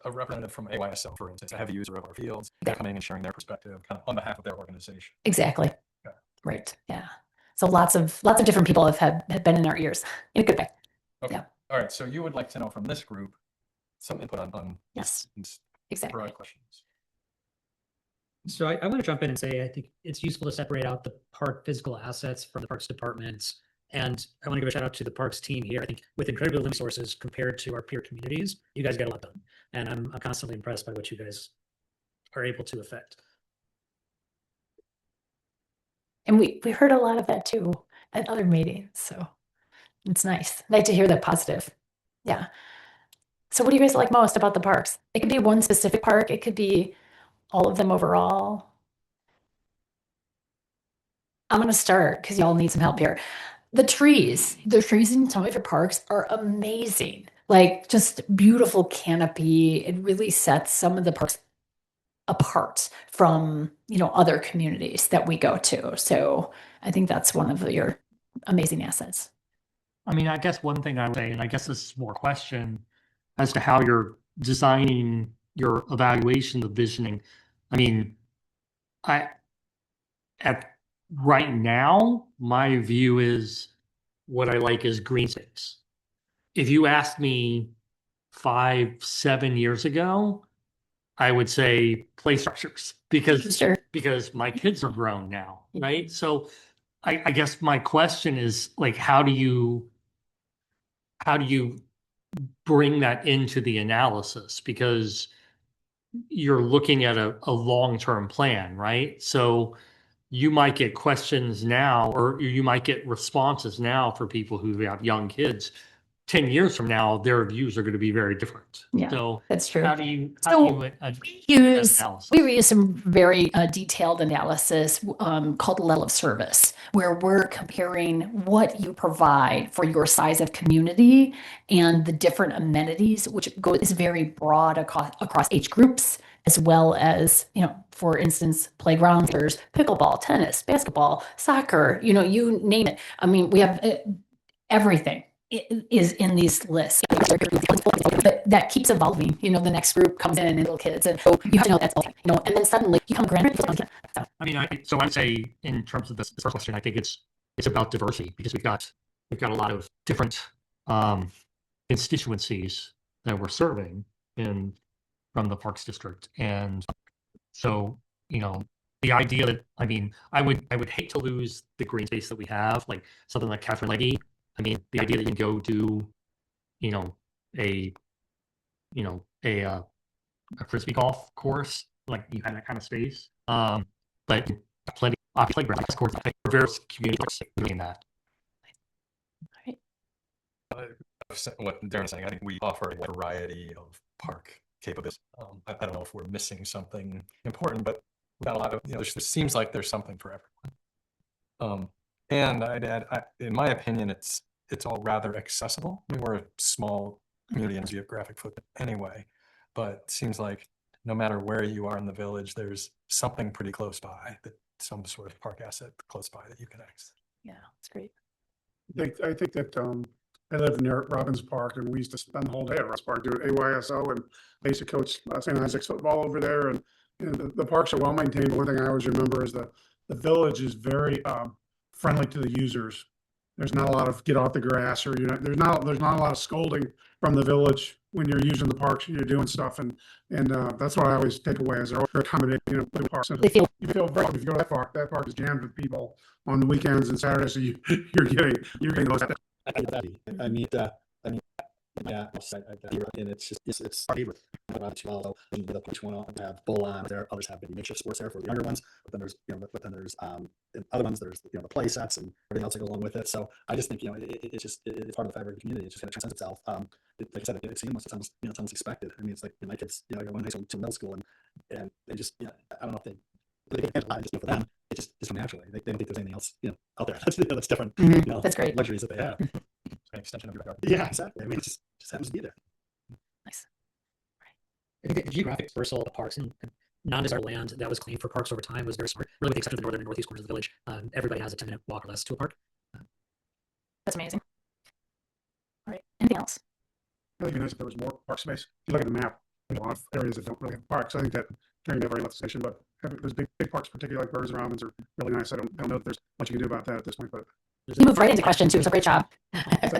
a representative from AYSO, for instance, a heavy user of our fields, they're coming and sharing their perspective kind of on behalf of their organization. Exactly. Okay. Right. Yeah. So lots of different people have been in our ears in a good way. Okay. Yeah. All right. So you would like to know from this group some input on Yes. these Exactly. broad questions. So I want to jump in and say I think it's useful to separate out the park physical assets from the parks department. And I want to give a shout out to the parks team here. I think with incredibly limited resources compared to our peer communities, you guys get a lot done. And I'm constantly impressed by what you guys are able to affect. And we heard a lot of that too at other meetings. So it's nice. Nice to hear that positive. Yeah. So what do you guys like most about the parks? It could be one specific park. It could be all of them overall. I'm going to start because y'all need some help here. The trees in some of your parks are amazing. Like just beautiful canopy. It really sets some of the parks apart from, other communities that we go to. So I think that's one of your amazing assets. I mean, I guess one thing I would say, and I guess this is more question as to how you're designing your evaluation, the visioning. I mean, right now, my view is what I like is green space. If you asked me 5-7 years ago, I would say play structures because my kids are grown now, right? So I guess my question is like, how do you bring that into the analysis? Because you're looking at a long-term plan, right? So you might get questions now, or you might get responses now for people who have young kids. 10 years from now, their views are going to be very different. Yeah, so that's true. How do you we use some very detailed analysis called level of service, where we're comparing what you provide for your size of community and the different amenities, which is very broad across age groups, as well as, for instance, playgrounds, there's pickleball, tennis, basketball, soccer, you name it. I mean, we have everything is in these lists, but that keeps evolving. The next group comes in, little kids, and so you have to know that's and then suddenly you become a grandparent. So. I mean, I'd say in terms of this first question, I think it's about diversity because we've got a lot of different constituencies that we're serving from the Parks District, and so the idea that I would hate to lose the green space that we have, like something like Catherine Legge. I mean, the idea that you can go do, a frisbee golf course, like you have that kind of space. But plenty of playground courts, various communities doing that. What Darren's saying, I think we offer a variety of park capabilities. I don't know if we're missing something important, but we've got a lot of, there seems like there's something for everyone. And I'd add, in my opinion, it's all rather accessible. I mean, we're a small community and geographic footprint anyway, but it seems like no matter where you are in the village, there's something pretty close by, some sort of park asset close by that you can access. Yeah, it's great. I think that I live near Robbins Park, and we used to spend the whole day at Robbins Park doing AYSO, and I used to coach St. Isaac's football over there, and the parks are well maintained. One thing I always remember is the village is very friendly to the users. There's not a lot of get off the grass, or there's not a lot of scolding from the village when you're using the parks and you're doing stuff, and that's what I always take away is they're accommodating the parks. You feel very, if you go to that park is jammed with people on the weekends and Saturdays, so you're getting those. I mean, yeah, and it's our neighborhood. About 2 miles, the place went on to have bowl on there. Others have maybe makeshift sports there for the younger ones. But then there's other ones. There's the play sets and everything else that goes along with it. So I just think it's part of the fabric of the community. It just kind of transcends itself. Like I said, it's seamless. It's almost expected. I mean, it's like my kids, I go from high school to middle school, and they just, I don't know if they can't lie, just for them. It just comes naturally. They don't think there's anything else, out there that's different. Mm-hmm. That's great. Luxuries that they have. An extension of your backyard. Yeah, exactly. I mean, it just happens to be there. I think the geographic dispersal of the parks and non-desirable land that was claimed for parks over time was very smart. Really, with the exception of the northern and northeast corners of the village, everybody has a 10-minute walk or less to a park. That's amazing. All right, anything else? I think it'd be nice if there was more park space. If you look at the map, there's a lot of areas that don't really have parks. I think that during the left station, but there's big parks, particularly like Burns and Robbins, are really nice. I don't know if there's much you can do about that at this point, but You moved right into question two. It was a great job.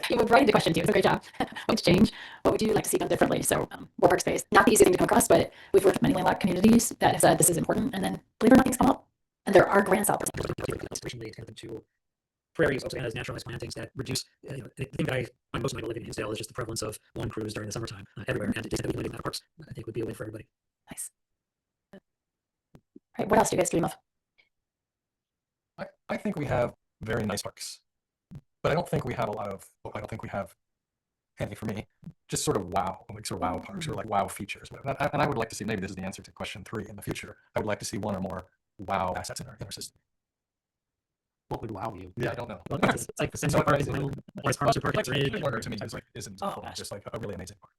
You moved right into question two. It was a great job. What's change? What would you like to see done differently? So more park space. Not the easiest thing to come across, but we've worked with many landlocked communities that have said this is important. And then believe it or not, things come up. And there are grants out there. To prairies also has naturalized plantings that reduce. The thing that I find most of my living in Hinsdale is just the prevalence of lawn crews during the summertime everywhere. And just having that parks, I think, would be a win for everybody. Nice. All right, what else do you guys dream of? I think we have very nice parks, but I don't think we have handy for me, just sort of wow parks or like wow features. And I would like to see, maybe this is the answer to question 3 in the future. I would like to see one or more wow assets in our system. What would wow you? Yeah, I don't know. Well, it's like the Central Park, Order to me is like isn't just like a really amazing park.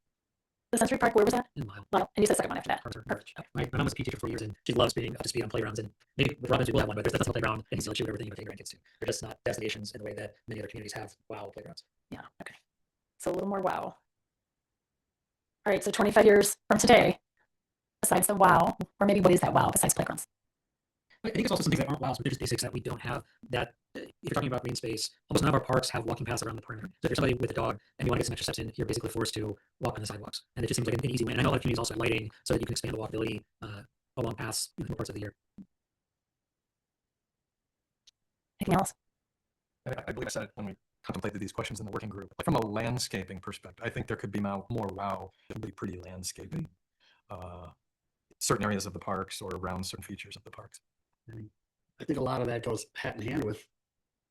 The Century Park, where was that? in Lyle. Well, and you said second one after that. Parks are perfect. My mom was a PE teacher for 4 years, and she loves being up to speed on playgrounds. And maybe with Robbins we will have one, but that's not a playground, and she would everything you would take grandkids to. They're just not destinations in the way that many other communities have wow playgrounds. Yeah, okay. So a little more wow. All right, so 25 years from today, besides the wow, or maybe what is that wow besides playgrounds? I think it's also some things that aren't wows, but they're just basics that we don't have. That if you're talking about green space, almost none of our parks have walking paths around the perimeter. So if you're somebody with a dog and you want to get some extra steps in, you're basically forced to walk on the sidewalks. And it just seems like an easy win. And I know a lot of communities also have lighting so that you can expand the walkability along paths in more parts of the year. Anything else? I believe I said it when we contemplated these questions in the working group. Like from a landscaping perspective, I think there could be more wow, really pretty landscaping. Certain areas of the parks or around certain features of the parks. I think a lot of that goes hand in hand with,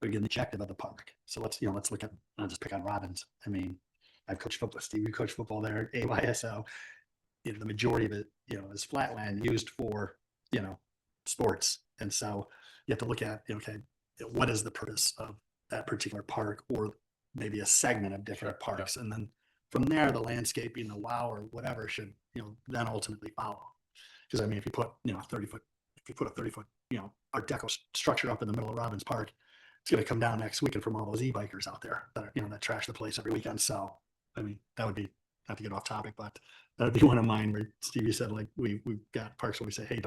again, the objective of the park. So let's look at, I'll just pick on Robbins. I mean, I've coached football, Steve, you coached football there at AYSO. The majority of it, is flatland used for, sports. And so you have to look at, okay, what is the purpose of that particular park, or maybe a segment of different parks. And then from there, the landscaping, the wow or whatever should, then ultimately follow. Because I mean, if you put, a 30-foot, Art Deco structure up in the middle of Robbins Park, it's going to come down next weekend from all those e-bikers out there that are, that trash the place every weekend. So, I mean, that would be, not to get off topic, but that would be one of mine where Stevie said, like, we've got parks where we say, hey,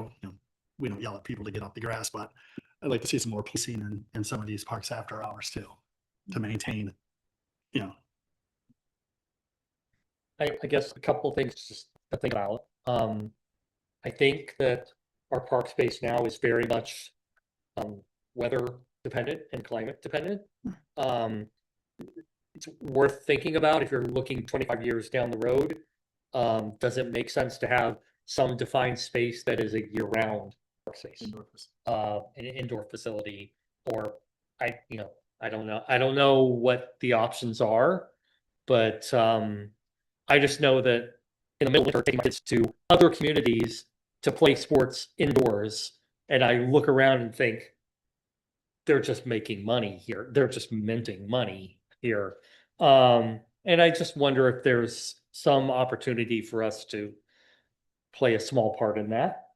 we don't yell at people to get off the grass, but I'd like to see some more policing in some of these parks after hours too, to maintain, I guess a couple of things just to think about. I think that our park space now is very much weather dependent and climate dependent. It's worth thinking about if you're looking 25 years down the road. Does it make sense to have some defined space that is a year-round park space, an indoor facility, or I don't know. I don't know what the options are, but I just know that in the middle of winter, taking my kids to other communities to play sports indoors, and I look around and think, they're just making money here. They're just minting money here. And I just wonder if there's some opportunity for us to play a small part in that.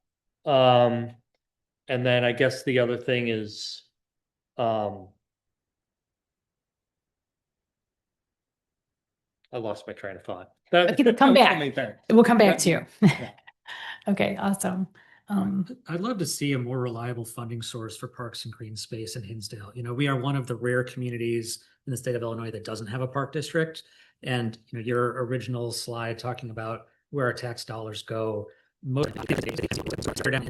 And then I guess the other thing is, I lost my train of thought. Come back. We'll come back to you. Yeah. Okay, awesome. I'd love to see a more reliable funding source for parks and green space in Hinsdale. We are one of the rare communities in the state of Illinois that doesn't have a park district. And your original slide talking about where our tax dollars go, most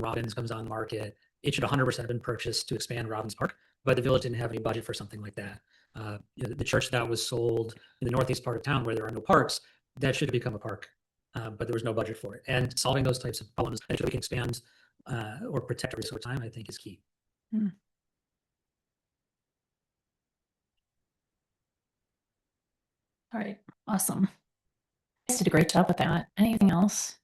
Robbins comes on the market. It should 100% have been purchased to expand Robbins Park, but the village didn't have any budget for something like that. The church that was sold in the northeast part of town where there are no parks, that should have become a park. But there was no budget for it. And solving those types of problems that we can expand or protect every sort of time, I think, is key. Hmm. All right, awesome. You guys did a great job with that. Anything else?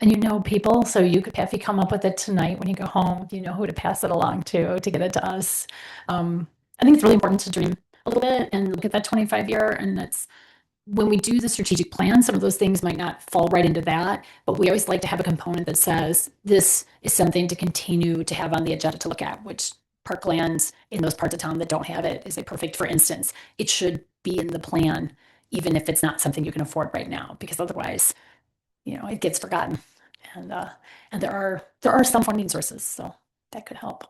And people, so if you come up with it tonight when you go home, you know who to pass it along to get it to us. I think it's really important to dream a little bit and look at that 25-year. And that's when we do the strategic plan, some of those things might not fall right into that, but we always like to have a component that says this is something to continue to have on the agenda to look at, which parklands in those parts of town that don't have it is a perfect, for instance. It should be in the plan, even if it's not something you can afford right now, because otherwise, it gets forgotten. And there are some funding sources, so that could help.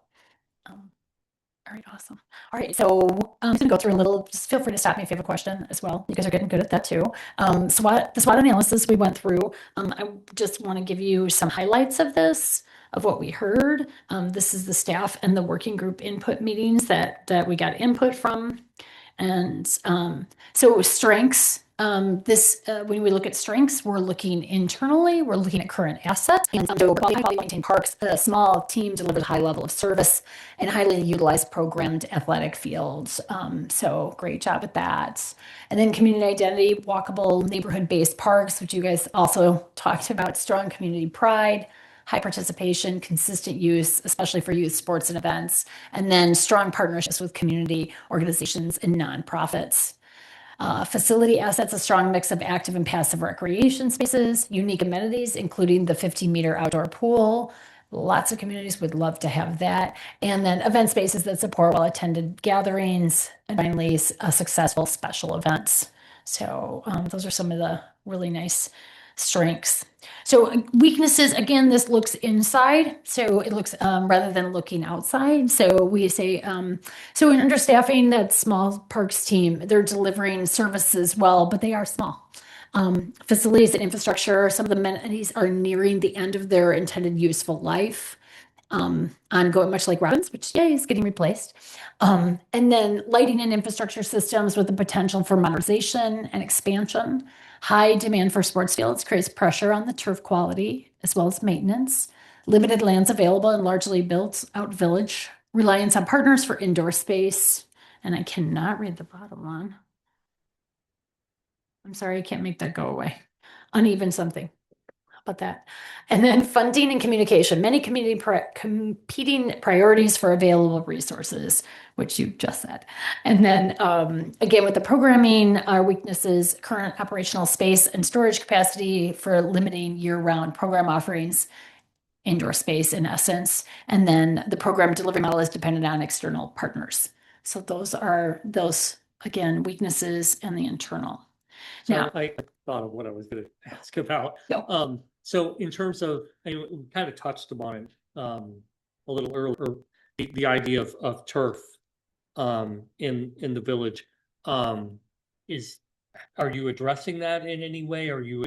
All right, awesome. All right, so I'm just gonna go through a little, just feel free to stop me if you have a question as well. You guys are getting good at that too. The SWOT analysis we went through, I just want to give you some highlights of this, of what we heard. This is the staff and the working group input meetings that we got input from. And so strengths, when we look at strengths, we're looking internally, we're looking at current assets, and so quality maintained parks, a small team delivers a high level of service and highly utilized programmed athletic fields. So great job with that. And then community identity, walkable neighborhood-based parks, which you guys also talked about, strong community pride, high participation, consistent use, especially for youth sports and events, and then strong partnerships with community organizations and nonprofits. Facility assets, a strong mix of active and passive recreation spaces, unique amenities, including the 15-meter outdoor pool. Lots of communities would love to have that. And then event spaces that support well-attended gatherings, and finally, successful special events. So those are some of the really nice strengths. So weaknesses, again, this looks inside. So it looks rather than looking outside. So we say, so in understaffing, that small parks team, they're delivering services well, but they are small. Facilities and infrastructure, some of the amenities are nearing the end of their intended useful life. Ongoing, much like Robbins, which is getting replaced. And then lighting and infrastructure systems with the potential for modernization and expansion. High demand for sports fields creates pressure on the turf quality as well as maintenance. Limited lands available and largely built out village. Reliance on partners for indoor space. And I cannot read the bottom one. I'm sorry, I can't make that go away. Uneven something. About that. And then funding and communication, many community competing priorities for available resources, which you just said. And then again, with the programming, our weaknesses, current operational space and storage capacity for limiting year-round program offerings, indoor space in essence. And then the program delivery model is dependent on external partners. So those are again, weaknesses and the internal. So Now, I thought of what I was going to ask about. Go. So in terms of, we kind of touched upon it a little earlier, the idea of turf in the village. Are you addressing that in any way? Are you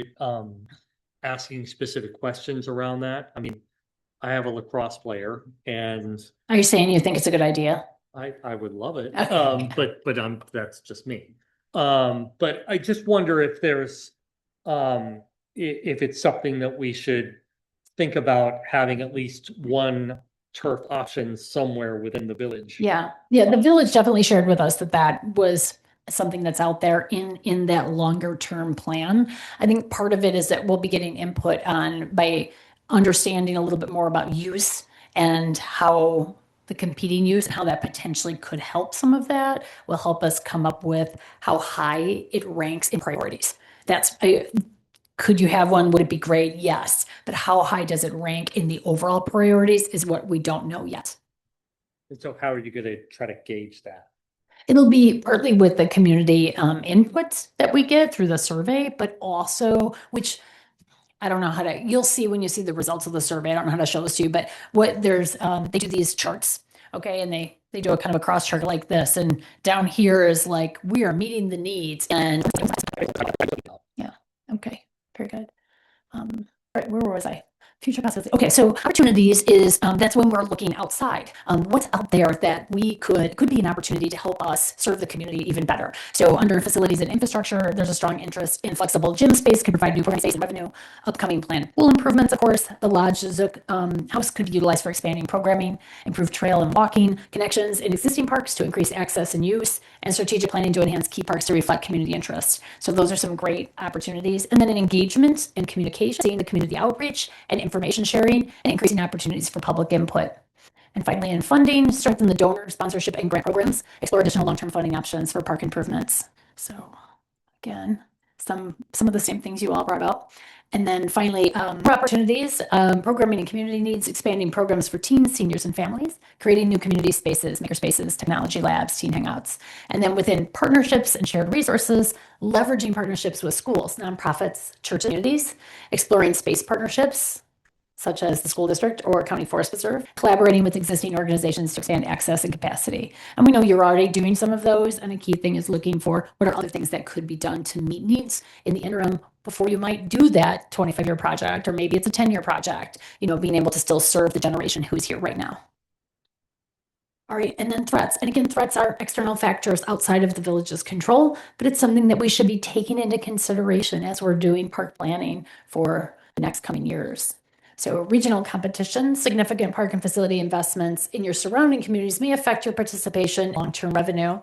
asking specific questions around that? I mean, I have a lacrosse player, and are you saying you think it's a good idea? I would love it, Okay. but that's just me. But I just wonder if there's if it's something that we should think about having at least one turf option somewhere within the village. Yeah. The village definitely shared with us that was something that's out there in that longer term plan. I think part of it is that we'll be getting input on by understanding a little bit more about use and how the competing use and how that potentially could help. Some of that will help us come up with how high it ranks in priorities. Could you have one? Would it be great? Yes. But how high does it rank in the overall priorities is what we don't know yet. And so how are you going to try to gauge that? It'll be partly with the community inputs that we get through the survey, but also, which I don't know how to, you'll see when you see the results of the survey. I don't know how to show this to you, but they do these charts. Okay. And they do a kind of a cross chart like this. And down here is like, we are meeting the needs and yeah. Okay. Very good. All right, where was I? Future possibilities. Okay, so opportunities is that's when we're looking outside. What's out there that we could be an opportunity to help us serve the community even better. So under facilities and infrastructure, there's a strong interest in flexible gym space, could provide new program space and revenue. Upcoming planned pool improvements, of course. The Lodge Zook house could be utilized for expanding programming, improve trail and walking connections in existing parks to increase access and use, and strategic planning to enhance key parks to reflect community interests. So those are some great opportunities. And then in engagement and communication, seeing the community outreach and information sharing and increasing opportunities for public input. And finally, in funding, strengthen the donor sponsorship and grant programs, explore additional long-term funding options for park improvements. So again, some of the same things you all brought up. And then finally, more opportunities, programming and community needs, expanding programs for teens, seniors, and families, creating new community spaces, maker spaces, technology labs, teen hangouts. And then within partnerships and shared resources, leveraging partnerships with schools, nonprofits, church communities, exploring space partnerships, such as the school district or county forest preserve, collaborating with existing organizations to expand access and capacity. And we know you're already doing some of those. And a key thing is looking for what are other things that could be done to meet needs in the interim before you might do that 25-year project, or maybe it's a 10-year project, being able to still serve the generation who's here right now. All right, and then threats. And again, threats are external factors outside of the village's control, but it's something that we should be taking into consideration as we're doing park planning for the next coming years. So regional competition, significant park and facility investments in your surrounding communities may affect your participation in long-term revenue.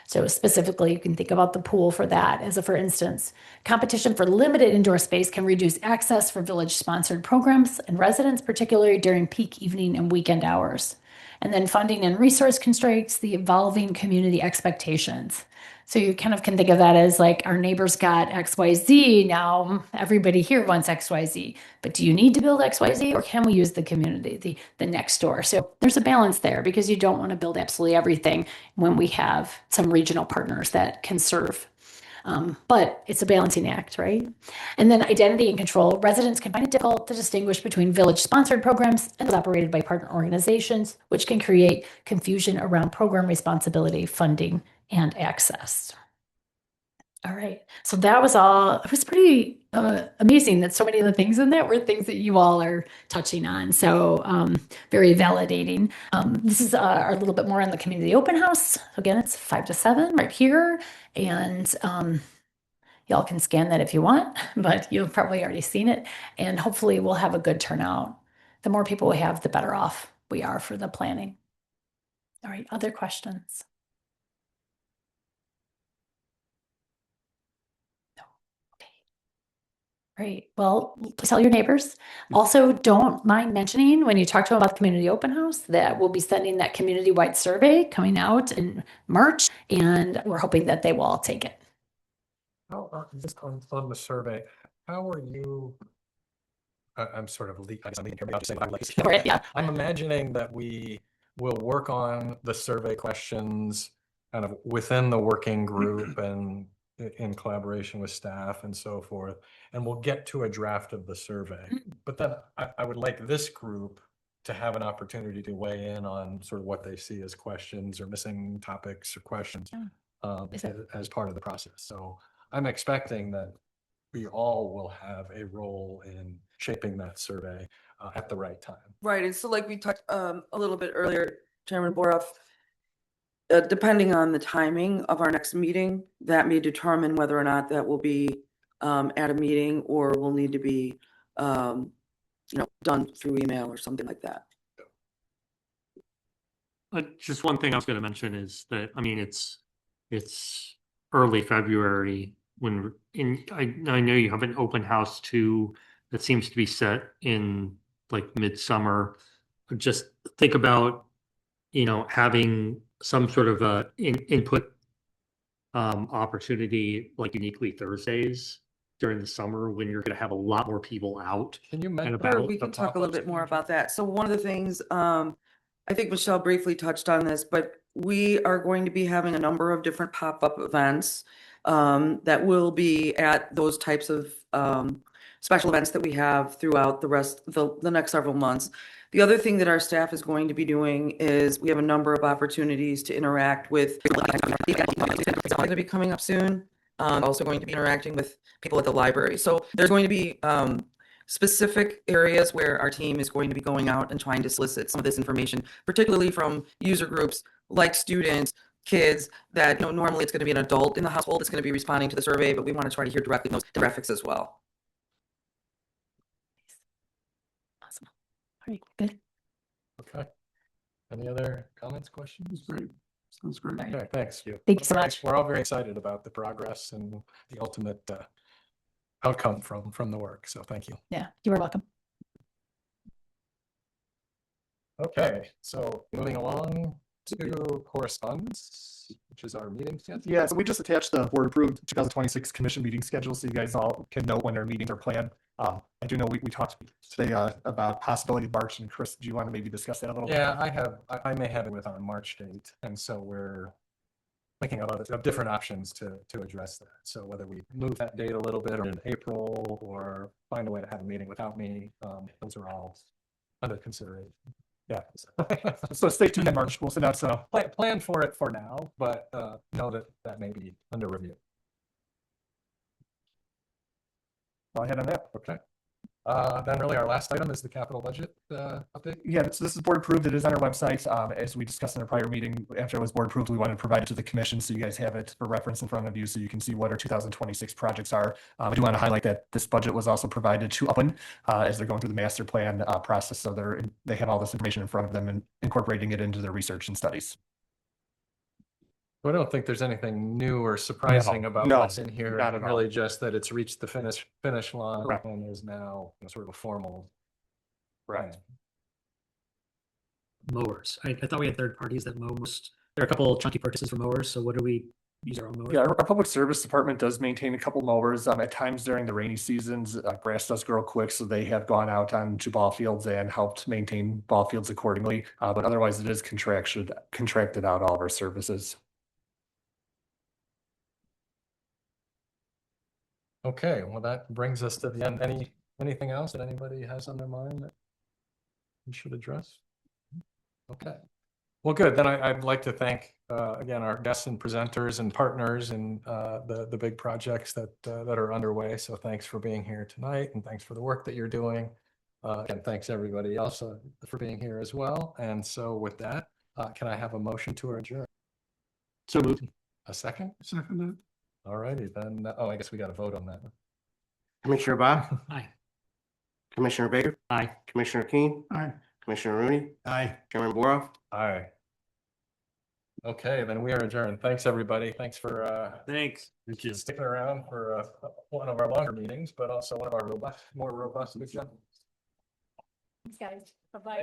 So specifically, you can think about the pool for that. As a for instance, competition for limited indoor space can reduce access for village-sponsored programs and residents, particularly during peak evening and weekend hours. And then funding and resource constraints, the evolving community expectations. So you kind of can think of that as like our neighbors got XYZ, now everybody here wants XYZ. But do you need to build XYZ, or can we use the community, the next door? So there's a balance there, because you don't want to build absolutely everything when we have some regional partners that can serve. But it's a balancing act, right? And then identity and control. Residents can find it difficult to distinguish between village-sponsored programs and those operated by partner organizations, which can create confusion around program responsibility, funding, and access. All right, so that was all. It was pretty amazing that so many of the things in that were things that you all are touching on. So very validating. This is a little bit more on the community open house. Again, it's 5 to 7 right here. And y'all can scan that if you want, but you've probably already seen it. And hopefully we'll have a good turnout. The more people we have, the better off we are for the planning. All right, other questions? Great. Well, tell your neighbors. Also, don't mind mentioning when you talk to them about the community open house that we'll be sending that community-wide survey coming out in March, and we're hoping that they will all take it. How, just on the survey, how are you? I'm sort of I guess I'm leading here, but I'll just say what I would like to see. Right, yeah. I'm imagining that we will work on the survey questions kind of within the working group and in collaboration with staff and so forth, and we'll get to a draft of the survey. But then I would like this group to have an opportunity to weigh in on sort of what they see as questions or missing topics or questions as part of the process. So I'm expecting that we all will have a role in shaping that survey at the right time. Right, and so like we talked a little bit earlier, Chairman Boroff, depending on the timing of our next meeting, that may determine whether or not that will be at a meeting or will need to be, done through email or something like that. Just one thing I was going to mention is that, I mean, it's early February when I know you have an open house too that seems to be set in like midsummer. Just think about, having some sort of input opportunity like uniquely Thursdays during the summer when you're going to have a lot more people out. Can you and mention? about Sure, we can talk a little bit more about that. So one of the things, I think Michelle briefly touched on this, but we are going to be having a number of different pop-up events that will be at those types of special events that we have throughout the next several months. The other thing that our staff is going to be doing is we have a number of opportunities to interact with. It's going to be coming up soon. Also going to be interacting with people at the library. So there's going to be specific areas where our team is going to be going out and trying to solicit some of this information, particularly from user groups like students, kids that, normally it's going to be an adult in the household that's going to be responding to the survey, but we want to try to hear directly those demographics as well. Awesome. All right, good. Okay. Any other comments, questions? Great. Sounds great. Okay, thanks. Thank you so much. We're all very excited about the progress and the ultimate outcome from the work. So thank you. Yeah, you are welcome. Okay, so moving along to correspondence, which is our meeting schedule. Yeah, so we just attached the board approved 2026 commission meeting schedule, so you guys all can know when our meetings are planned. I do know we talked today about possibility of March, and Chris, do you want to maybe discuss that a little bit? Yeah, I may have it with our March date, and so we're thinking of different options to address that. So whether we move that date a little bit or in April, or find a way to have a meeting without me, those are all under consideration. Yeah. So stay tuned in March. We'll send out some. Plan for it for now, but know that may be under review. Go ahead on that. Okay. Then really our last item is the capital budget update. Yeah, so this is board approved. It is on our website. As we discussed in our prior meeting, after it was board approved, we wanted to provide it to the commission so you guys have it for reference in front of you so you can see what our 2026 projects are. I do want to highlight that this budget was also provided to Upland as they're going through the master plan process. So they have all this information in front of them and incorporating it into their research and studies. I don't think there's anything new or surprising about no, what's in here. not at all. Really just that it's reached the finish line Correct. and there's now sort of a formal. Right. Mowers. I thought we had third parties that mow most, there are a couple chunky purchases for mowers, so what do we use our own mowers? Yeah, our public service department does maintain a couple mowers. At times during the rainy seasons, grass does grow quick, so they have gone out onto ball fields and helped maintain ball fields accordingly. But otherwise, it is contracted out all of our services. Okay, well, that brings us to the end. Anything else that anybody has on their mind that we should address? Okay. Well, good. Then I'd like to thank, again, our guests and presenters and partners in the big projects that are underway. So thanks for being here tonight and thanks for the work that you're doing. And thanks everybody else for being here as well. And so with that, can I have a motion to adjourn? So moved. A second? Second. All righty, then, I guess we got to vote on that. Commissioner Bob, Aye. Commissioner Baker, Aye. Commissioner Keen, Aye. Commissioner Rooney, Aye. Chairman Boroff. Aye. Okay, then we are adjourned. Thanks, everybody. Thanks for Thanks. Thank you. sticking around for one of our longer meetings, but also one of our more robust. Good job. Thanks, guys. Bye-bye.